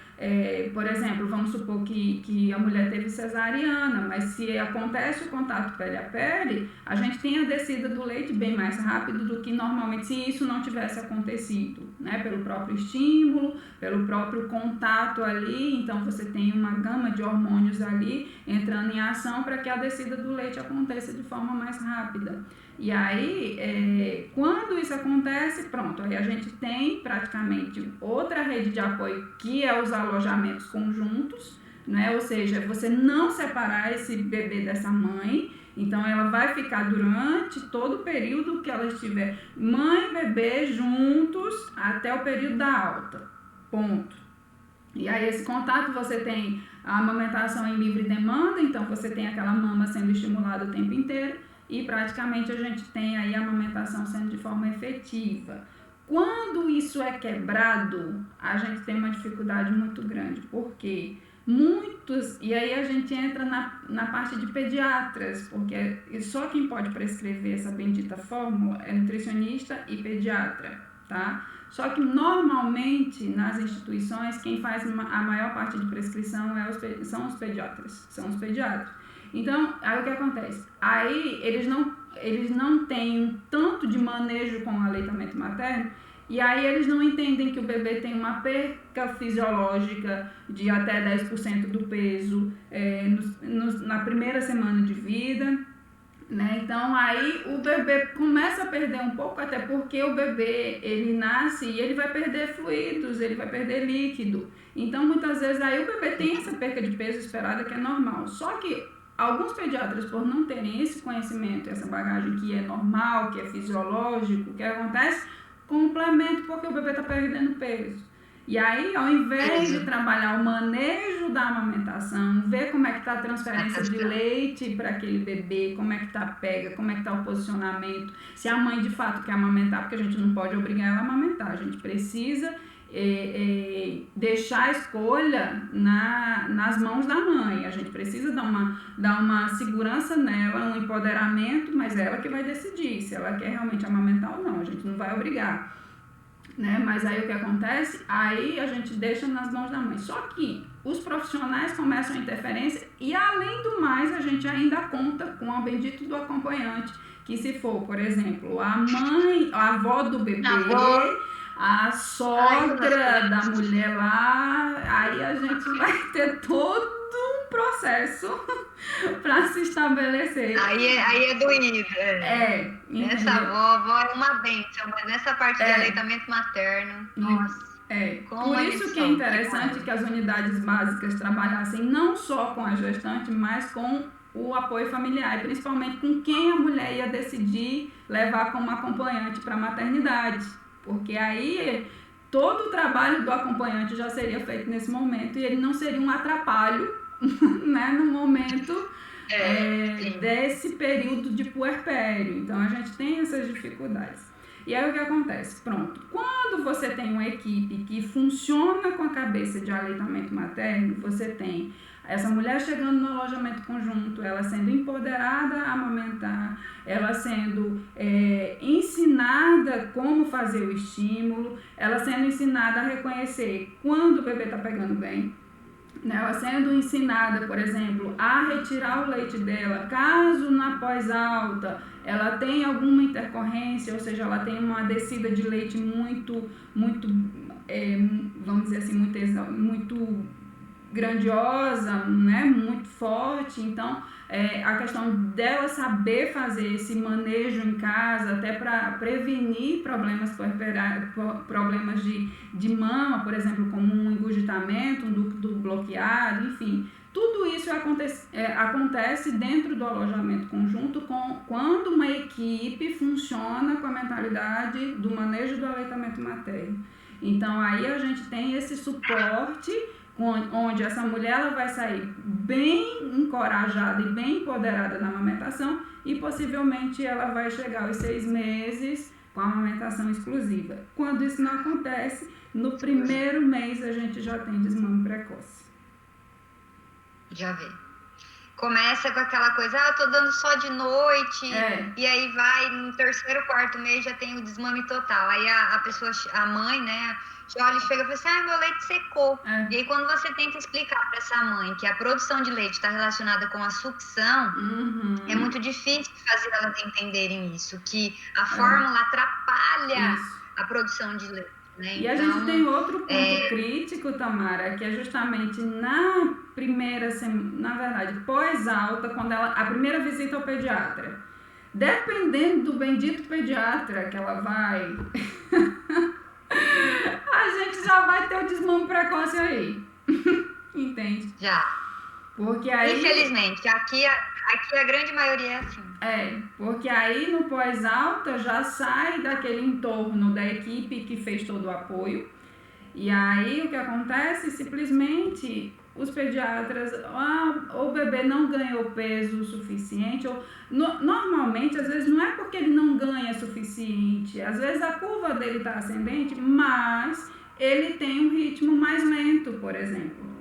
por exemplo, vamos supor que a mulher teve cesariana, mas se acontece o contato pele a pele, a gente tem a descida do leite bem mais rápido do que normalmente se isso não tivesse acontecido, né? Pelo próprio estímulo, pelo próprio contato ali. Então, você tem uma gama de hormônios ali entrando em ação para que a descida do leite aconteça de forma mais rápida. E aí, quando isso acontece, pronto, aí a gente tem praticamente outra rede de apoio, que é os alojamentos conjuntos, né? Ou seja, você não separar esse bebê dessa mãe. Então, ela vai ficar durante todo o período que ela estiver mãe e bebê juntos até o período da alta, ponto. E aí, esse contato, você tem a amamentação em livre demanda, então você tem aquela mama sendo estimulada o tempo inteiro, e praticamente a gente tem aí a amamentação sendo de forma efetiva. Quando isso é quebrado, a gente tem uma dificuldade muito grande, porque muitos, e aí a gente entra na parte de pediatras, porque só quem pode prescrever essa bendita fórmula é nutricionista e pediatra, tá? Só que normalmente nas instituições quem faz a maior parte de prescrição são os pediatras. Então, aí o que acontece? Aí eles não têm um tanto de manejo com o aleitamento materno, e aí eles não entendem que o bebê tem uma perca fisiológica de até 10% do peso na primeira semana de vida, né? Então aí o bebê começa a perder um pouco, até porque o bebê ele nasce e ele vai perder fluidos, ele vai perder líquido. Então muitas vezes aí o bebê tem essa perca de peso esperada, que é normal. Só que alguns pediatras, por não terem esse conhecimento, essa bagagem que é normal, que é fisiológico, o que acontece? Complemento, porque o bebê está perdendo peso. E aí, ao invés de trabalhar o manejo da amamentação, ver como é que está a transferência de leite para aquele bebê, como é que está a pega, como é que está o posicionamento, se a mãe de fato quer amamentar, porque a gente não pode obrigar ela a amamentar, a gente precisa deixar a escolha nas mãos da mãe. A gente precisa dar uma segurança nela, um empoderamento, mas ela que vai decidir se ela quer realmente amamentar ou não, a gente não vai obrigar, né? Mas aí o que acontece? Aí a gente deixa nas mãos da mãe. Só que os profissionais começam a interferência e, além do mais, a gente ainda conta com o bendito do acompanhante, que se for, por exemplo, a mãe, a avó do bebê, a sogra da mulher lá, aí a gente vai ter todo um processo para se estabelecer. Aí é doído. Essa avó é uma bênção, mas nessa parte de aleitamento materno, nossa. Por isso que é interessante que as unidades básicas trabalhassem não só com a gestante, mas com o apoio familiar, e principalmente com quem a mulher ia decidir levar como acompanhante para a maternidade. Porque aí todo o trabalho do acompanhante já seria feito nesse momento e ele não seria um atrapalho, né, no momento desse período de puerpério. Então a gente tem essas dificuldades. E aí o que acontece? Pronto, quando você tem uma equipe que funciona com a cabeça de aleitamento materno, você tem essa mulher chegando no alojamento conjunto, ela sendo empoderada a amamentar, ela sendo ensinada como fazer o estímulo, ela sendo ensinada a reconhecer quando o bebê está pegando bem, né? Ela sendo ensinada, por exemplo, a retirar o leite dela, caso na pós-alta ela tenha alguma intercorrência, ou seja, ela tem uma descida de leite muito vamos dizer assim, muito grandiosa, né, muito forte. Então a questão dela saber fazer esse manejo em casa, até para prevenir problemas de mama, por exemplo, como um engurgitamento, um ducto bloqueado, enfim, tudo isso acontece dentro do alojamento conjunto quando uma equipe funciona com a mentalidade do manejo do aleitamento materno. Então aí a gente tem esse suporte onde essa mulher ela vai sair bem encorajada e bem empoderada na amamentação e possivelmente ela vai chegar aos 6 meses com a amamentação exclusiva. Quando isso não acontece, no primeiro mês a gente já tem desmame precoce. Já vê. Começa com aquela coisa, eu tô dando só de noite, e aí vai, no terceiro, quarto mês já tem o desmame total. Aí a pessoa, a mãe, né, já olha e chega e fala assim, meu leite secou. E aí quando você tenta explicar para essa mãe que a produção de leite está relacionada com a sucção, é muito difícil fazer elas entenderem isso, que a fórmula atrapalha a produção de leite. Né? E a gente tem outro ponto crítico, Tamara, que é justamente na primeira semana, na verdade, pós-alta, quando a primeira visita ao pediatra. Dependendo do bendito pediatra que ela vai, a gente já vai ter o desmame precoce aí. Entende? Já. Porque aí... Infelizmente, aqui a grande maioria é assim. Porque aí no pós-alta já sai daquele entorno da equipe que fez todo o apoio. E aí o que acontece? Simplesmente os pediatras, o bebê não ganhou peso suficiente, ou normalmente, às vezes, não é porque ele não ganha suficiente, às vezes a curva dele está ascendente, mas ele tem um ritmo mais lento, por exemplo.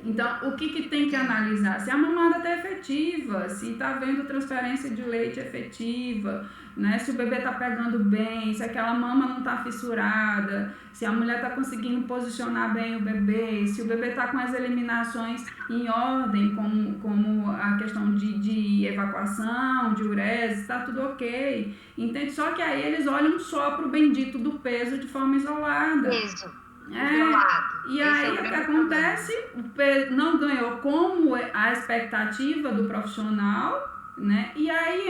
Então, o que tem que analisar? Se a mamada está efetiva, se está havendo transferência de leite efetiva, né? Se o bebê está pegando bem, se aquela mama não está fissurada, se a mulher está conseguindo posicionar bem o bebê, se o bebê está com as eliminações em ordem, como a questão de evacuação, de urese, está tudo ok. Entende? Só que aí eles olham só para o bendito do peso de forma isolada. Isso. E aí o que acontece? O peso não ganhou como a expectativa do profissional, né? E aí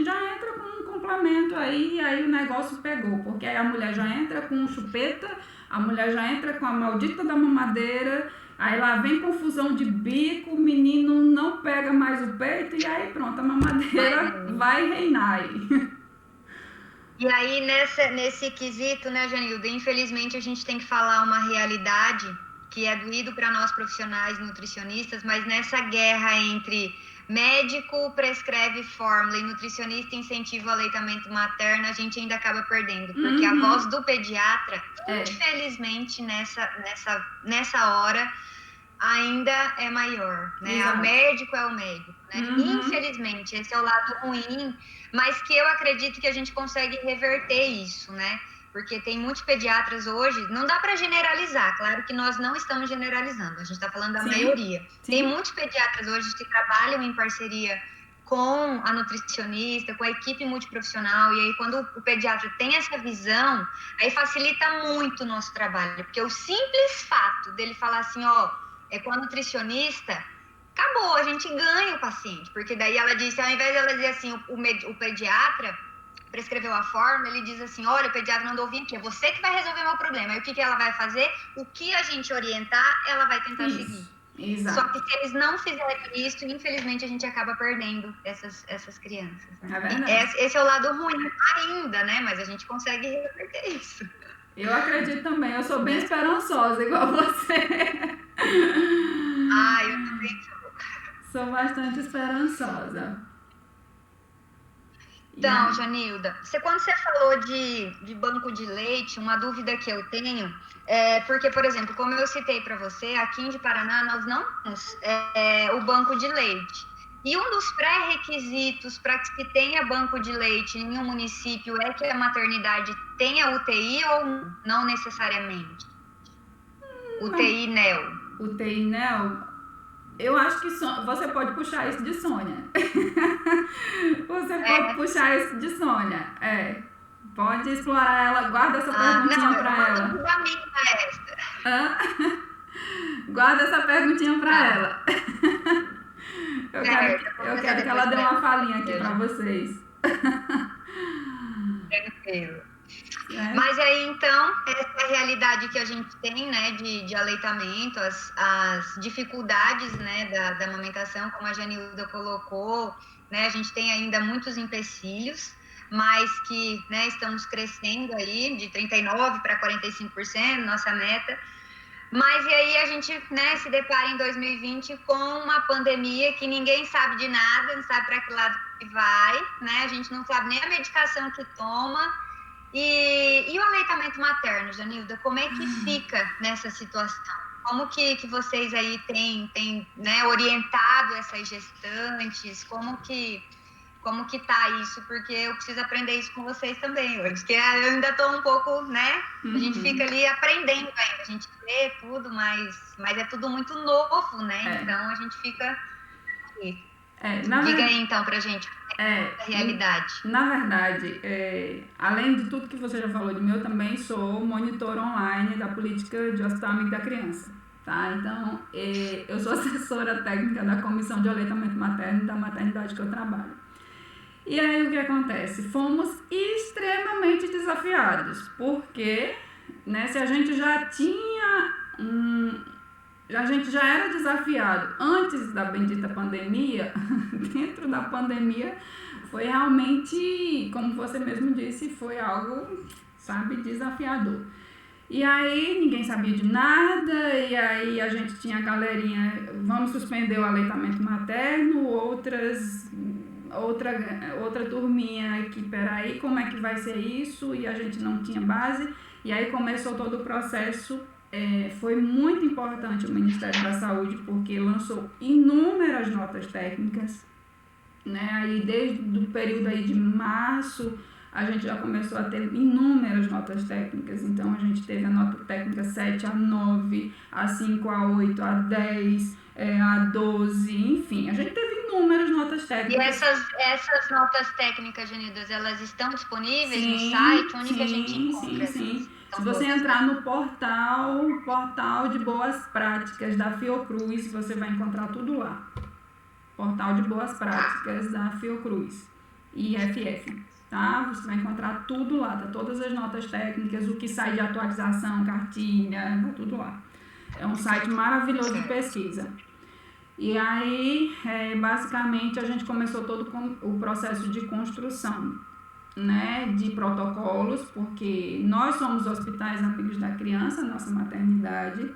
já entra com um complemento aí, e aí o negócio pegou, porque aí a mulher já entra com chupeta, a mulher já entra com a maldita da mamadeira, aí lá vem confusão de bico, o menino não pega mais o peito, e aí pronto, a mamadeira vai reinar aí. E aí, nesse quesito, né, Janilda, infelizmente a gente tem que falar uma realidade que é doído para nós profissionais nutricionistas, mas nessa guerra entre médico prescreve fórmula e nutricionista incentiva o aleitamento materno, a gente ainda acaba perdendo, porque a voz do pediatra, infelizmente, nessa hora, ainda é maior, né? O médico é o médico, né? Infelizmente, esse é o lado ruim, mas que eu acredito que a gente consegue reverter isso, né? Porque tem muitos pediatras hoje, não dá para generalizar, claro que nós não estamos generalizando, a gente está falando da maioria. Tem muitos pediatras hoje que trabalham em parceria com a nutricionista, com a equipe multiprofissional, e aí quando o pediatra tem essa visão, aí facilita muito o nosso trabalho, porque o simples fato dele falar assim, com a nutricionista, acabou, a gente ganha o paciente, porque daí ela disse, ao invés de ela dizer assim, o pediatra prescreveu a fórmula, ele diz assim, olha, o pediatra mandou vir aqui, é você que vai resolver meu problema. Aí o que ela vai fazer? O que a gente orientar, ela vai tentar seguir. Exato. Só que se eles não fizerem isso, infelizmente a gente acaba perdendo essas crianças. Né? Esse é o lado ruim ainda, né? Mas a gente consegue reverter isso. Eu acredito também, eu sou bem esperançosa, igual você. Eu também sou. Sou bastante esperançosa. Então, Janilda, quando você falou de banco de leite, uma dúvida que eu tenho é porque, por exemplo, como eu citei para você, aqui em Paraná nós não temos o banco de leite. E um dos pré-requisitos para que se tenha banco de leite em um município é que a maternidade tenha UTI ou não necessariamente? UTI NEL. UTI NEL? Eu acho que você pode puxar isso de Sônia. Você pode puxar isso de Sônia. Pode explorar ela. Guarda essa perguntinha para ela. Guarda essa perguntinha para ela. Eu quero que ela dê uma falinha aqui para vocês. Tranquilo. Mas aí, então, essa é a realidade que a gente tem, né, de aleitamento, as dificuldades, né, da amamentação, como a Janilda colocou, né, a gente tem ainda muitos empecilhos, mas que, né, estamos crescendo aí de 39% para 45%, nossa meta, Mas e aí a gente, né, se depara em 2020 com uma pandemia que ninguém sabe de nada, não sabe para que lado que vai, né? A gente não sabe nem a medicação que toma. E o aleitamento materno, Janilda, como é que fica nessa situação? Como que vocês aí têm né, orientado essas gestantes? Como que tá isso? Porque eu preciso aprender isso com vocês também hoje, porque eu ainda estou um pouco, né? A gente fica ali aprendendo ainda, a gente lê tudo, mas é tudo muito novo, né? Então a gente fica aqui. Diga aí então pra gente a realidade. Na verdade, além de tudo que você já falou de mim, eu também sou monitor online da política de hospital amigo da criança. Tá? Então, eu sou assessora técnica da Comissão de Aleitamento Materno da maternidade que eu trabalho. E aí o que acontece? Fomos extremamente desafiados, porque, né, se a gente já tinha a gente já era desafiado antes da bendita pandemia, dentro da pandemia foi realmente, como você mesmo disse, foi algo, sabe, desafiador. E aí ninguém sabia de nada, e aí a gente tinha a galerinha, vamos suspender o aleitamento materno, outra turminha que, peraí, como é que vai ser isso? E a gente não tinha base, e aí começou todo o processo. Foi muito importante o Ministério da Saúde, porque lançou inúmeras notas técnicas, né? Aí desde o período aí de março, a gente já começou a ter inúmeras notas técnicas. Então a gente teve a nota técnica 7, a 9, a 5, a 8, a 10, a 12, enfim, a gente teve inúmeras notas técnicas. E essas notas técnicas, Janildas, elas estão disponíveis no site? Onde que a gente encontra? Sim. Se você entrar no portal de boas práticas da Fiocruz, você vai encontrar tudo lá. Portal de boas práticas da Fiocruz e IFF, tá? Você vai encontrar tudo lá, tá? Todas as notas técnicas, o que sai de atualização, cartilha, tá tudo lá. É um site maravilhoso de pesquisa. E aí, basicamente, a gente começou todo o processo de construção, né, de protocolos, porque nós somos hospitais amigos da criança, nossa maternidade,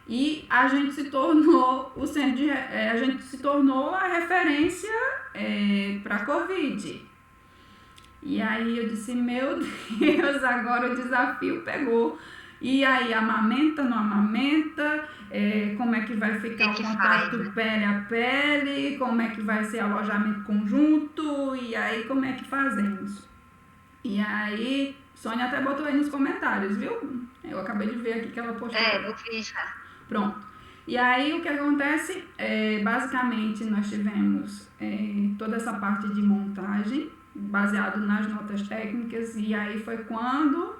e a gente se tornou a gente se tornou a referência para a Covid. E aí eu disse, meu Deus, agora o desafio pegou. E aí, amamenta, não amamenta, como é que vai ficar o contato pele a pele, como é que vai ser alojamento conjunto, e aí como é que fazemos? E aí, Sônia até botou aí nos comentários, viu? Eu acabei de ver aqui que ela postou. Eu fiz já. Pronto. E aí, o que acontece? Basicamente, nós tivemos toda essa parte de montagem, baseado nas notas técnicas, e aí foi quando,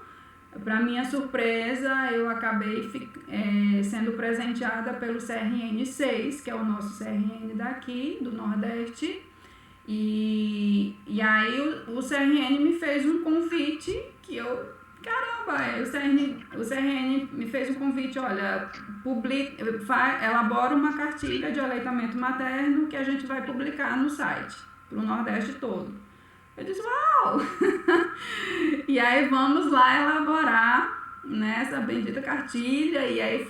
para minha surpresa, eu acabei sendo presenteada pelo CRN 6, que é o nosso CRN daqui, do Nordeste. E aí o CRN me fez um convite que eu... Caramba, o CRN me fez um convite, olha, elabora uma cartilha de aleitamento materno que a gente vai publicar no site, para o Nordeste todo. Eu disse, uau! E aí vamos lá elaborar, né, essa bendita cartilha, e aí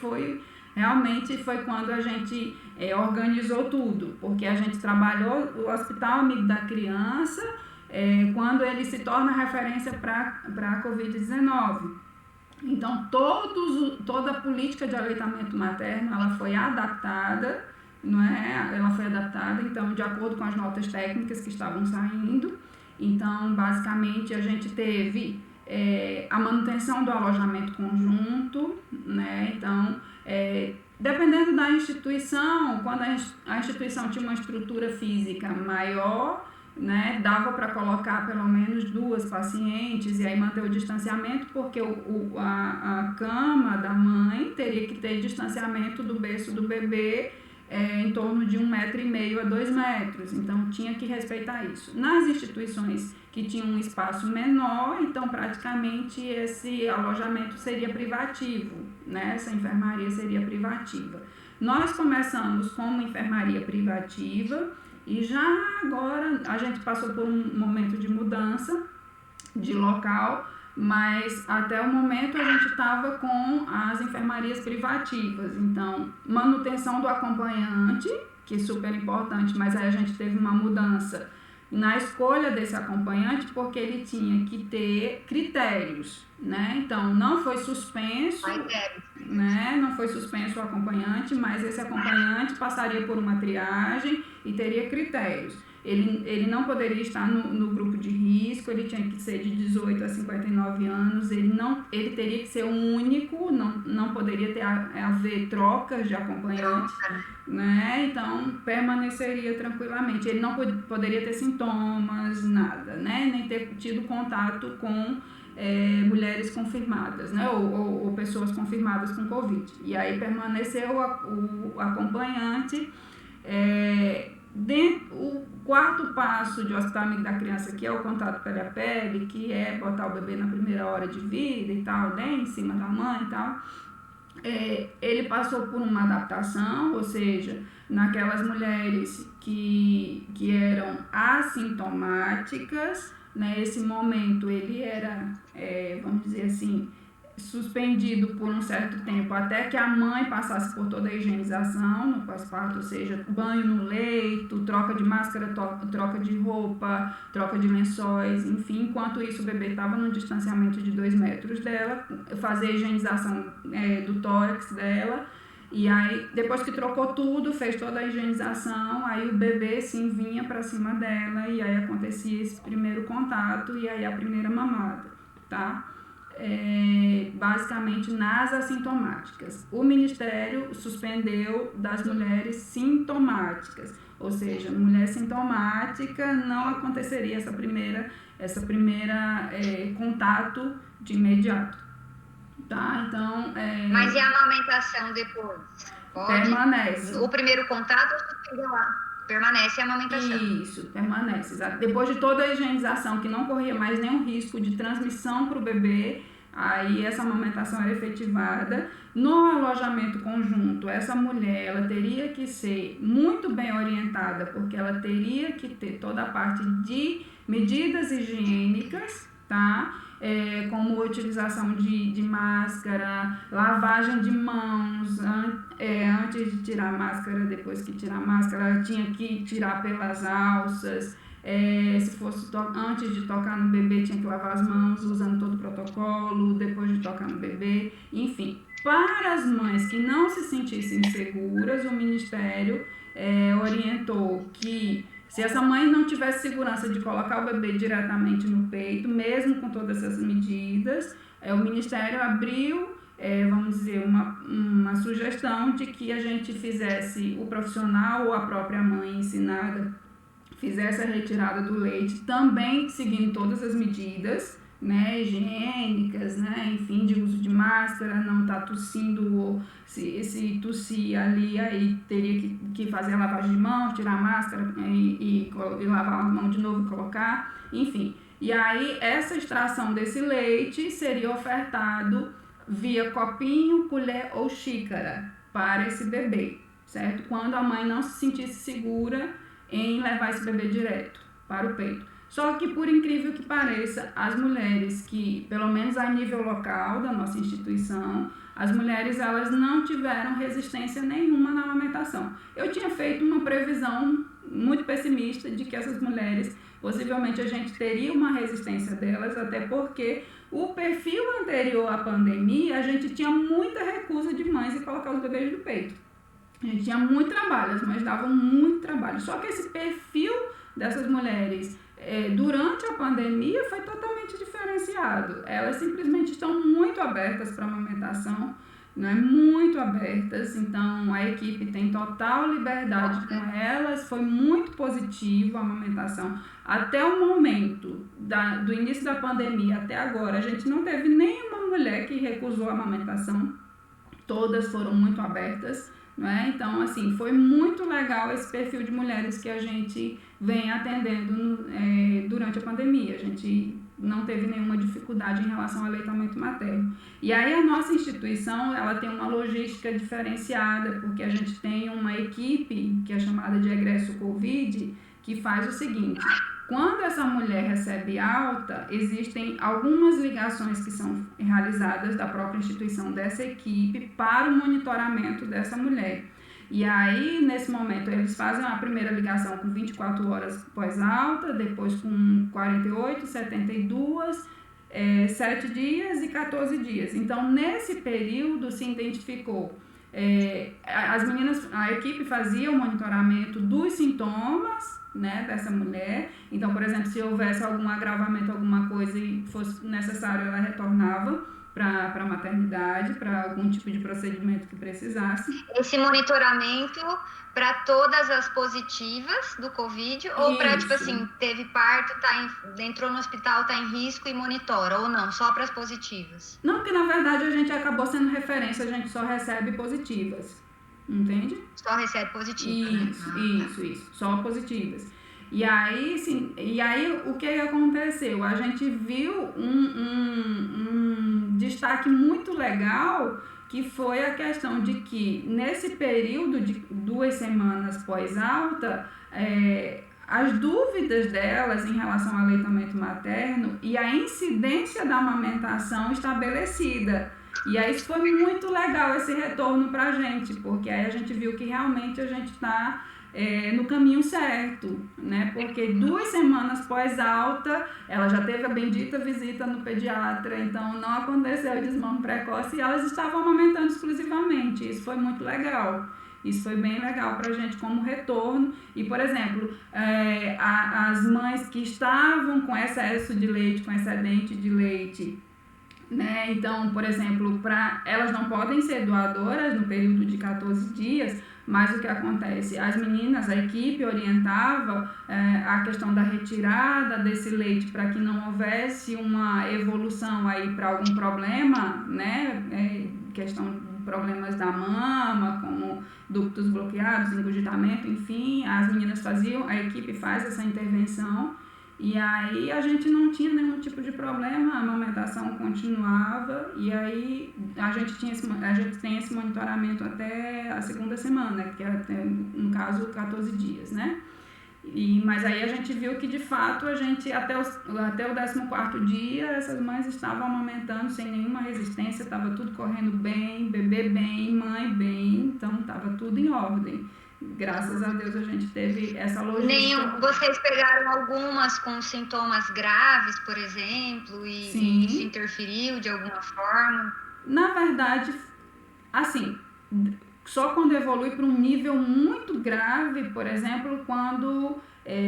realmente foi quando a gente organizou tudo, porque a gente trabalhou o Hospital Amigo da Criança, quando ele se torna referência para a Covid-19. Então, toda a política de aleitamento materno, ela foi adaptada, não é? Ela foi adaptada, então, de acordo com as notas técnicas que estavam saindo. Então, basicamente, a gente teve a manutenção do alojamento conjunto, né? Então, dependendo da instituição, quando a instituição tinha uma estrutura física maior, né, dava para colocar pelo menos 2 pacientes e aí manter o distanciamento, porque a cama da mãe teria que ter distanciamento do berço do bebê em torno de 1,5 m a 2 metros, então tinha que respeitar isso. Nas instituições que tinham um espaço menor, então praticamente esse alojamento seria privativo, né? Essa enfermaria seria privativa. Nós começamos com uma enfermaria privativa e já agora a gente passou por um momento de mudança de local, mas até o momento a gente estava com as enfermarias privativas. Então, manutenção do acompanhante, que é super importante, mas aí a gente teve uma mudança na escolha desse acompanhante, porque ele tinha que ter critérios, né? Então, não foi suspenso, né? Não foi suspenso o acompanhante, mas esse acompanhante passaria por uma triagem e teria critérios. Ele não poderia estar no grupo de risco, ele tinha que ser de 18 a 59 anos, ele teria que ser único, não poderia haver trocas de acompanhante, né? Então, permaneceria tranquilamente. Ele não poderia ter sintomas, nada, né? Nem ter tido contato com mulheres confirmadas, né? Ou pessoas confirmadas com Covid. E aí permaneceu o acompanhante. O quarto passo de Hospital Amigo da Criança, que é o contato pele a pele, que é botar o bebê na primeira hora de vida e tal, né, em cima da mãe e tal, ele passou por uma adaptação, ou seja, naquelas mulheres que eram assintomáticas, né, esse momento ele era, vamos dizer assim, suspendido por um certo tempo até que a mãe passasse por toda a higienização no pós-parto, ou seja, banho no leito, troca de máscara, troca de roupa, troca de lençóis, enfim, enquanto isso o bebê estava no distanciamento de 2 metros dela, fazer a higienização do tórax dela, e aí depois que trocou tudo, fez toda a higienização, aí o bebê sim vinha para cima dela e aí acontecia esse primeiro contato e aí a primeira mamada, tá? Basicamente nas assintomáticas. O Ministério suspendeu das mulheres sintomáticas, ou seja, mulher sintomática não aconteceria essa primeira contato de imediato, tá? Então, Mas e a amamentação depois? Permanece. O primeiro contato suspendeu lá. Permanece a amamentação. Isso, permanece, exato. Depois de toda a higienização, que não corria mais nenhum risco de transmissão para o bebê, aí essa amamentação era efetivada. No alojamento conjunto, essa mulher, ela teria que ser muito bem orientada, porque ela teria que ter toda a parte de medidas higiênicas, tá? Como utilização de máscara, lavagem de mãos, antes de tirar a máscara, depois que tirar a máscara, ela tinha que tirar pelas alças, se fosse antes de tocar no bebê, tinha que lavar as mãos usando todo o protocolo, depois de tocar no bebê, enfim. Para as mães que não se sentissem seguras, o Ministério orientou que se essa mãe não tivesse segurança de colocar o bebê diretamente no peito, mesmo com todas essas medidas, o Ministério abriu, vamos dizer, uma sugestão de que a gente fizesse, o profissional ou a própria mãe ensinada, fizesse a retirada do leite, também seguindo todas as medidas, né, higiênicas, né, enfim, de uso de máscara, não tá tossindo, ou se tossir ali, aí teria que fazer a lavagem de mãos, tirar a máscara e lavar a mão de novo e colocar, enfim. E aí, essa extração desse leite seria ofertado via copinho, colher ou xícara para esse bebê, certo? Quando a mãe não se sentisse segura em levar esse bebê direto para o peito. Só que, por incrível que pareça, as mulheres que, pelo menos a nível local da nossa instituição, as mulheres elas não tiveram resistência nenhuma na amamentação. Eu tinha feito uma previsão muito pessimista de que essas mulheres, possivelmente a gente teria uma resistência delas, até porque o perfil anterior à pandemia, a gente tinha muita recusa de mães em colocar os bebês no peito. A gente tinha muito trabalho, as mães davam muito trabalho. Só que esse perfil dessas mulheres durante a pandemia foi totalmente diferenciado. Elas simplesmente estão muito abertas para a amamentação, né? Muito abertas, então a equipe tem total liberdade com elas, foi muito positivo a amamentação. Até o momento do início da pandemia até agora, a gente não teve nenhuma mulher que recusou a amamentação, todas foram muito abertas. Né? Então, assim, foi muito legal esse perfil de mulheres que a gente vem atendendo durante a pandemia. A gente não teve nenhuma dificuldade em relação ao aleitamento materno. E aí a nossa instituição, ela tem uma logística diferenciada, porque a gente tem uma equipe, que é chamada de egresso Covid, que faz o seguinte: Quando essa mulher recebe alta, existem algumas ligações que são realizadas da própria instituição dessa equipe para o monitoramento dessa mulher. E aí, nesse momento, eles fazem a primeira ligação com 24 horas pós-alta, depois com 48, 72, 7 dias e 14 dias. Então, nesse período, se identificou, a equipe fazia o monitoramento dos sintomas, né, dessa mulher. Então, por exemplo, se houvesse algum agravamento, alguma coisa e fosse necessário, ela retornava para a maternidade, para algum tipo de procedimento que precisasse. Esse monitoramento para todas as positivas do Covid, ou para, tipo assim, teve parto, entrou no hospital, está em risco e monitora, ou não, só para as positivas? Não, porque na verdade a gente acabou sendo referência, a gente só recebe positivas, entende? Só recebe positivas. Isso, só positivas. E aí, sim, o que aconteceu? A gente viu um destaque muito legal, que foi a questão de que, nesse período de 2 semanas pós-alta, as dúvidas delas em relação ao aleitamento materno e a incidência da amamentação estabelecida. E aí isso foi muito legal, esse retorno para a gente, porque aí a gente viu que realmente a gente está no caminho certo, né? Porque 2 semanas pós-alta, ela já teve a bendita visita no pediatra, então não aconteceu o desmame precoce e elas estavam amamentando exclusivamente. Isso foi muito legal. Isso foi bem legal para a gente como retorno. E, por exemplo, as mães que estavam com excesso de leite, com excedente de leite, né? Então, por exemplo, elas não podem ser doadoras no período de 14 dias, mas o que acontece? As meninas, a equipe orientava a questão da retirada desse leite para que não houvesse uma evolução aí para algum problema, né? Questão de problemas da mama, como ductos bloqueados, engurgitamento, enfim, as meninas a equipe faz essa intervenção. E aí a gente não tinha nenhum tipo de problema, a amamentação continuava, e aí a gente tem esse monitoramento até a 2ª semana, que é, no caso, 14 dias, né? Mas aí a gente viu que, de fato, até o 14º dia, essas mães estavam amamentando sem nenhuma resistência, estava tudo correndo bem, bebê bem, mãe bem, então estava tudo em ordem. Graças a Deus a gente teve essa logística. Vocês pegaram algumas com sintomas graves, por exemplo, e isso interferiu de alguma forma? Na verdade, assim, só quando evolui para um nível muito grave, por exemplo, quando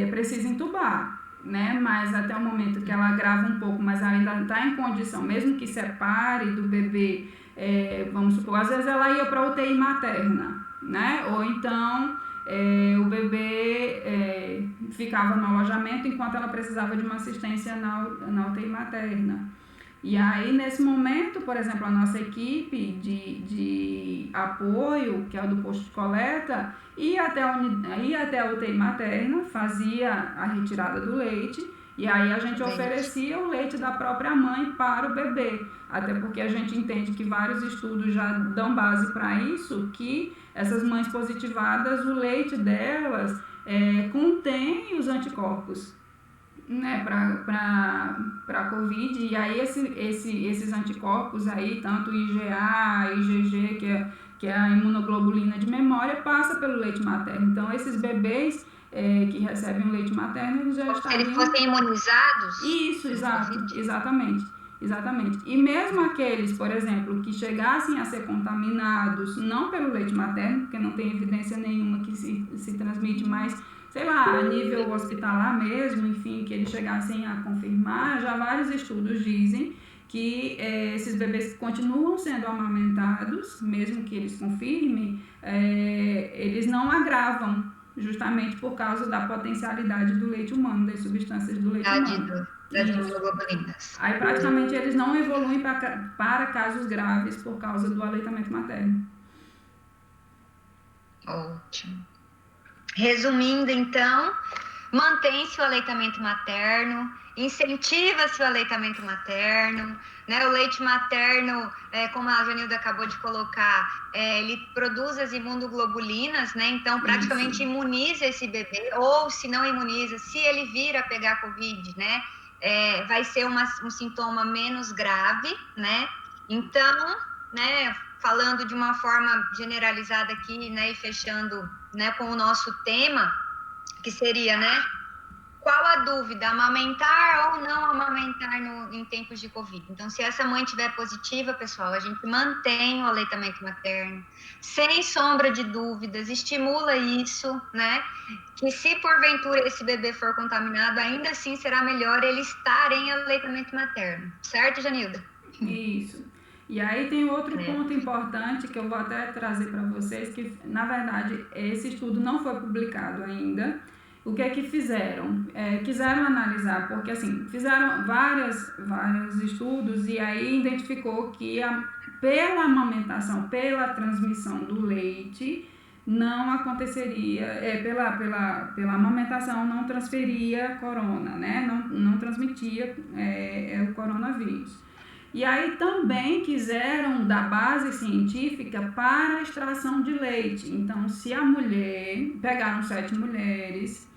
precisa entubar, né? Mas até o momento que ela agrava um pouco, mas ela ainda está em condição, mesmo que separe do bebê, vamos supor, às vezes ela ia para UTI materna, né? Ou então o bebê ficava no alojamento enquanto ela precisava de uma assistência na UTI materna. E aí, nesse momento, por exemplo, a nossa equipe de apoio, que é o do posto de coleta, ia até a UTI materna, fazia a retirada do leite, e aí a gente oferecia o leite da própria mãe para o bebê. Até porque a gente entende que vários estudos já dão base para isso, que essas mães positivadas, o leite delas contém os anticorpos, né, para a Covid, e aí esses anticorpos aí, tanto IgA, IgG, que é a imunoglobulina de memória, passa pelo leite materno. Então, esses bebês que recebem o leite materno, eles já estão... Eles fossem imunizados? Isso, exatamente. E mesmo aqueles, por exemplo, que chegassem a ser contaminados, não pelo leite materno, porque não tem evidência nenhuma que se transmite mais, sei lá, a nível hospitalar mesmo, enfim, que eles chegassem a confirmar, já vários estudos dizem que esses bebês continuam sendo amamentados, mesmo que eles confirmem, eles não agravam, justamente por causa da potencialidade do leite humano, das substâncias do leite humano. Das imunoglobulinas. Aí praticamente eles não evoluem para casos graves por causa do aleitamento materno. Ótimo. Resumindo, então, mantém-se o aleitamento materno, incentiva-se o aleitamento materno, né? O leite materno, como a Janilda acabou de colocar, ele produz as imunoglobulinas, né? Então, praticamente imuniza esse bebê, ou se não imuniza, se ele vir a pegar Covid, né? Vai ser um sintoma menos grave, né? Então, né, falando de uma forma generalizada aqui, né, e fechando, né, com o nosso tema, que seria, né, qual a dúvida, amamentar ou não amamentar em tempos de Covid? Então, se essa mãe tiver positiva, pessoal, a gente mantém o aleitamento materno, sem sombra de dúvidas, estimula isso, né? Que se porventura esse bebê for contaminado, ainda assim será melhor ele estar em aleitamento materno. Certo, Janilda? Isso. E aí tem outro ponto importante que eu vou até trazer para vocês, que, na verdade, esse estudo não foi publicado ainda. O que é que fizeram? Quiseram analisar, porque assim, fizeram vários estudos e aí identificou que pela amamentação, pela transmissão do leite, não aconteceria, pela amamentação não transferia corona, né? Não transmitia o coronavírus. E aí também quiseram dar base científica para a extração de leite. Então, se a mulher, pegaram 7 mulheres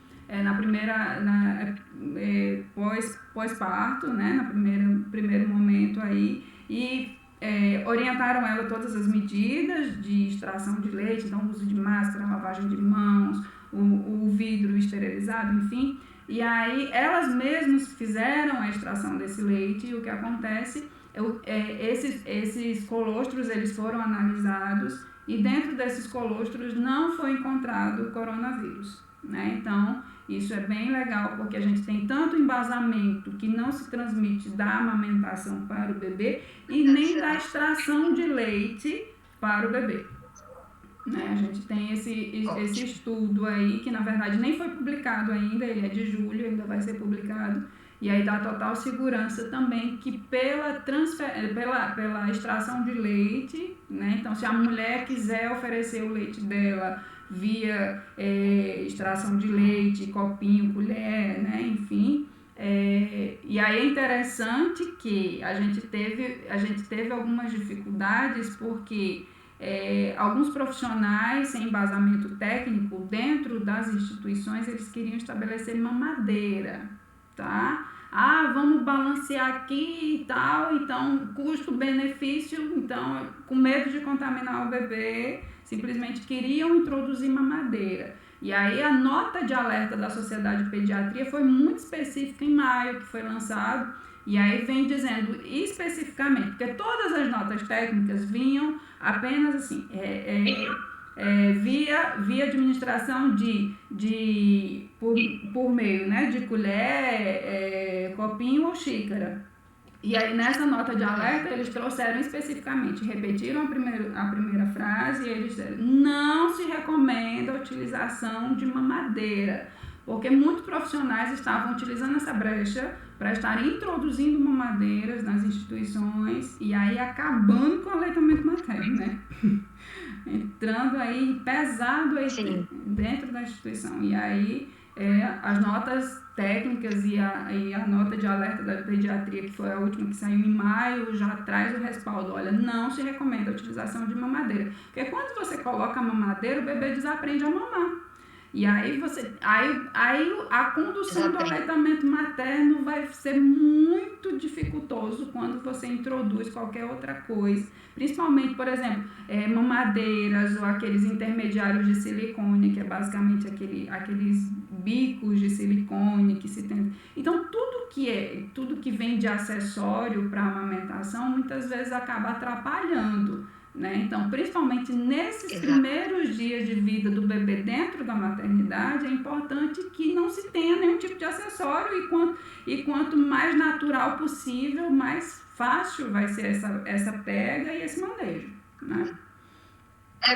pós-parto, né, no primeiro momento aí, e orientaram ela todas as medidas de extração de leite, então uso de máscara, lavagem de mãos, o vidro esterilizado, enfim. E aí elas mesmas fizeram a extração desse leite e o que acontece, esses colostros eles foram analisados e dentro desses colostros não foi encontrado o coronavírus, né? Então, isso é bem legal porque a gente tem tanto embasamento que não se transmite da amamentação para o bebê e nem da extração de leite para o bebê. Né? A gente tem esse estudo aí, que na verdade nem foi publicado ainda, ele é de julho, ainda vai ser publicado, e aí dá total segurança também que pela extração de leite, né? Então se a mulher quiser oferecer o leite dela via extração de leite, copinho, colher, né? Enfim, e aí é interessante que a gente teve algumas dificuldades porque alguns profissionais sem embasamento técnico dentro das instituições, eles queriam estabelecer mamadeira, tá? Vamos balancear aqui e tal, então custo-benefício, então com medo de contaminar o bebê, simplesmente queriam introduzir mamadeira. E aí a nota de alerta da Sociedade de Pediatria foi muito específica em maio, que foi lançado, e aí vem dizendo especificamente, porque todas as notas técnicas vinham apenas assim, via administração por meio, né, de colher, copinho ou xícara. E aí nessa nota de alerta eles trouxeram especificamente, repetiram a primeira frase e eles disseram, não se recomenda a utilização de mamadeira, porque muitos profissionais estavam utilizando essa brecha para estarem introduzindo mamadeiras nas instituições e aí acabando com o aleitamento materno, né? Entrando aí pesado aí dentro da instituição. E aí as notas técnicas e a nota de alerta da pediatria, que foi a última que saiu em maio, já traz o respaldo. Olha, não se recomenda a utilização de mamadeira. Porque quando você coloca a mamadeira, o bebê desaprende a mamar. E aí a condução do aleitamento materno vai ser muito dificultoso quando você introduz qualquer outra coisa. Principalmente, por exemplo, mamadeiras ou aqueles intermediários de silicone, que é basicamente aqueles bicos de silicone que se tem. Então, tudo que vem de acessório para a amamentação, muitas vezes acaba atrapalhando. Né? Então, principalmente nesses primeiros dias de vida do bebê dentro da maternidade, é importante que não se tenha nenhum tipo de acessório e quanto mais natural possível, mais fácil vai ser essa pega e esse manejo. Né?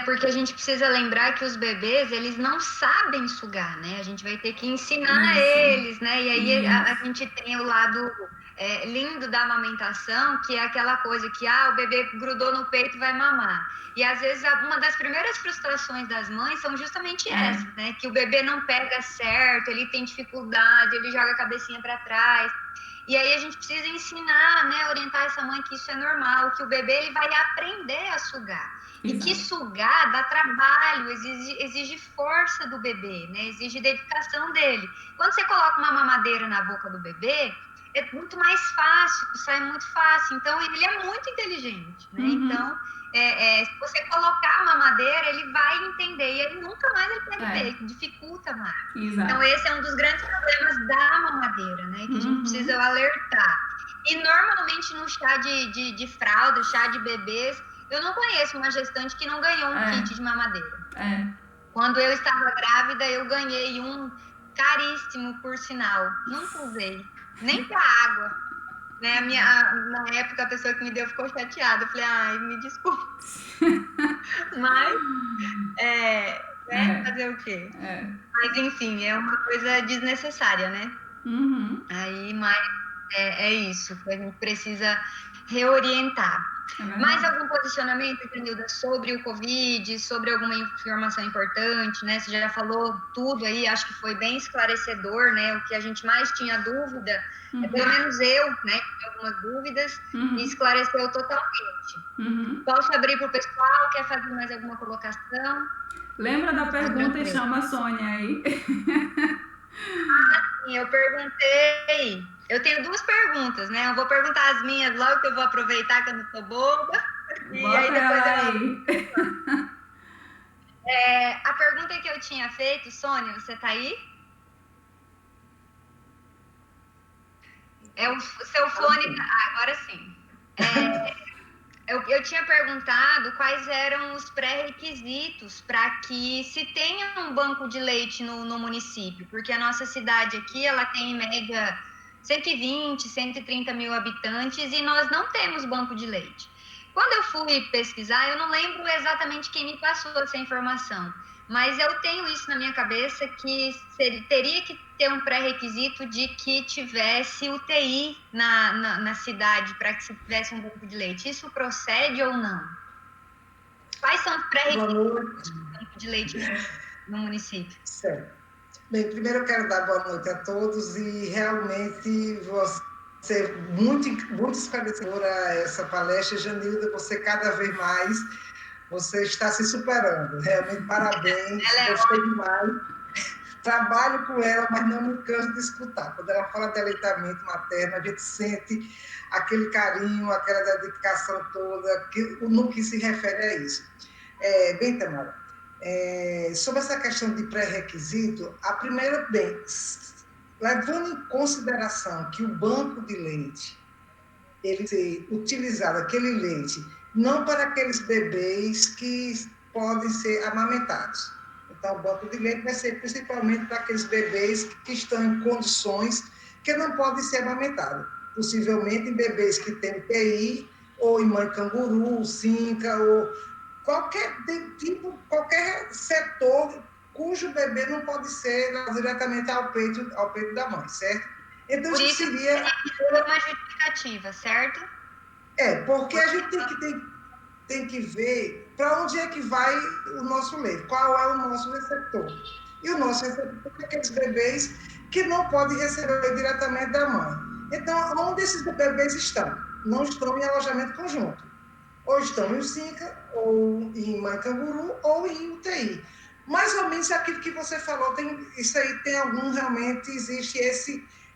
Porque a gente precisa lembrar que os bebês, eles não sabem sugar, né? A gente vai ter que ensinar eles, né? E aí a gente tem o lado lindo da amamentação, que é aquela coisa que o bebê grudou no peito e vai mamar. E às vezes uma das primeiras frustrações das mães são justamente essas, né? Que o bebê não pega certo, ele tem dificuldade, ele joga a cabecinha para trás. E aí a gente precisa ensinar, né, orientar essa mãe que isso é normal, que o bebê ele vai aprender a sugar. E que sugar dá trabalho, exige força do bebê, né? Exige dedicação dele. Quando você coloca uma mamadeira na boca do bebê, é muito mais fácil, sai muito fácil. Então, ele é muito inteligente, né? Então, se você colocar a mamadeira, ele vai entender. E ele nunca mais ele pega peito, dificulta mais. Exato. Então, esse é um dos grandes problemas da mamadeira, né? Que a gente precisa alertar. E, normalmente, no chá de fralda, chá de bebês, eu não conheço uma gestante que não ganhou um kit de mamadeira. Quando eu estava grávida, eu ganhei um caríssimo, por sinal. Nunca usei. Nem para água. Né? Na época, a pessoa que me deu ficou chateada. Eu falei, ai, me desculpe. Mas, fazer o quê? Mas, enfim, é uma coisa desnecessária, né? Aí, mas é isso. A gente precisa reorientar. Mais algum posicionamento, Nilda, sobre o Covid, sobre alguma informação importante, né? Você já falou tudo aí, acho que foi bem esclarecedor, né? O que a gente mais tinha dúvida, pelo menos eu, né? Tinha algumas dúvidas e esclareceu totalmente. Posso abrir para o pessoal? Quer fazer mais alguma colocação? Lembra da pergunta e chama a Sônia aí. Sim, eu perguntei. Eu tenho 2 perguntas, né? Eu vou perguntar as minhas logo, que eu vou aproveitar que eu não tô boba. E bota aí depois ela aí. A pergunta que eu tinha feito, Sônia, você tá aí? O seu fone. Agora sim. Eu tinha perguntado quais eram os pré-requisitos para que se tenha um banco de leite no município, porque a nossa cidade aqui, ela tem em média 120, 130 mil habitantes e nós não temos banco de leite. Quando eu fui pesquisar, eu não lembro exatamente quem me passou essa informação, mas eu tenho isso na minha cabeça que teria que ter um pré-requisito de que tivesse UTI na cidade para que se tivesse um banco de leite. Isso procede ou não? Quais são os pré-requisitos do banco de leite no município? Certo. Bem, primeiro eu quero dar boa noite a todos e realmente você é muito esclarecedora essa palestra, Janilda, você cada vez mais, você está se superando, realmente parabéns, gostei demais. Trabalho com ela, mas não me canso de escutar. Quando ela fala de aleitamento materno, a gente sente aquele carinho, aquela dedicação toda, no que se refere a isso. Bem, Tamara, sobre essa questão de pré-requisito, a primeira, levando em consideração que o banco de leite, ele ser utilizado, aquele leite, não para aqueles bebês que podem ser amamentados. Então, o banco de leite vai ser principalmente para aqueles bebês que estão em condições que não podem ser amamentados. Possivelmente em bebês que têm UTI, ou em mãe canguru, cinca, ou qualquer tipo, qualquer setor cujo bebê não pode ser diretamente ao peito da mãe, certo? Então, por isso seria uma justificativa, certo? Porque a gente tem que ver para onde é que vai o nosso leite, qual é o nosso receptor. E o nosso receptor é aqueles bebês que não podem receber diretamente da mãe. Então, onde esses bebês estão? Não estão em alojamento conjunto. Ou estão em UCINCA, ou em mãe canguru, ou em UTI. Mais ou menos aquilo que você falou, isso aí tem algum, realmente existe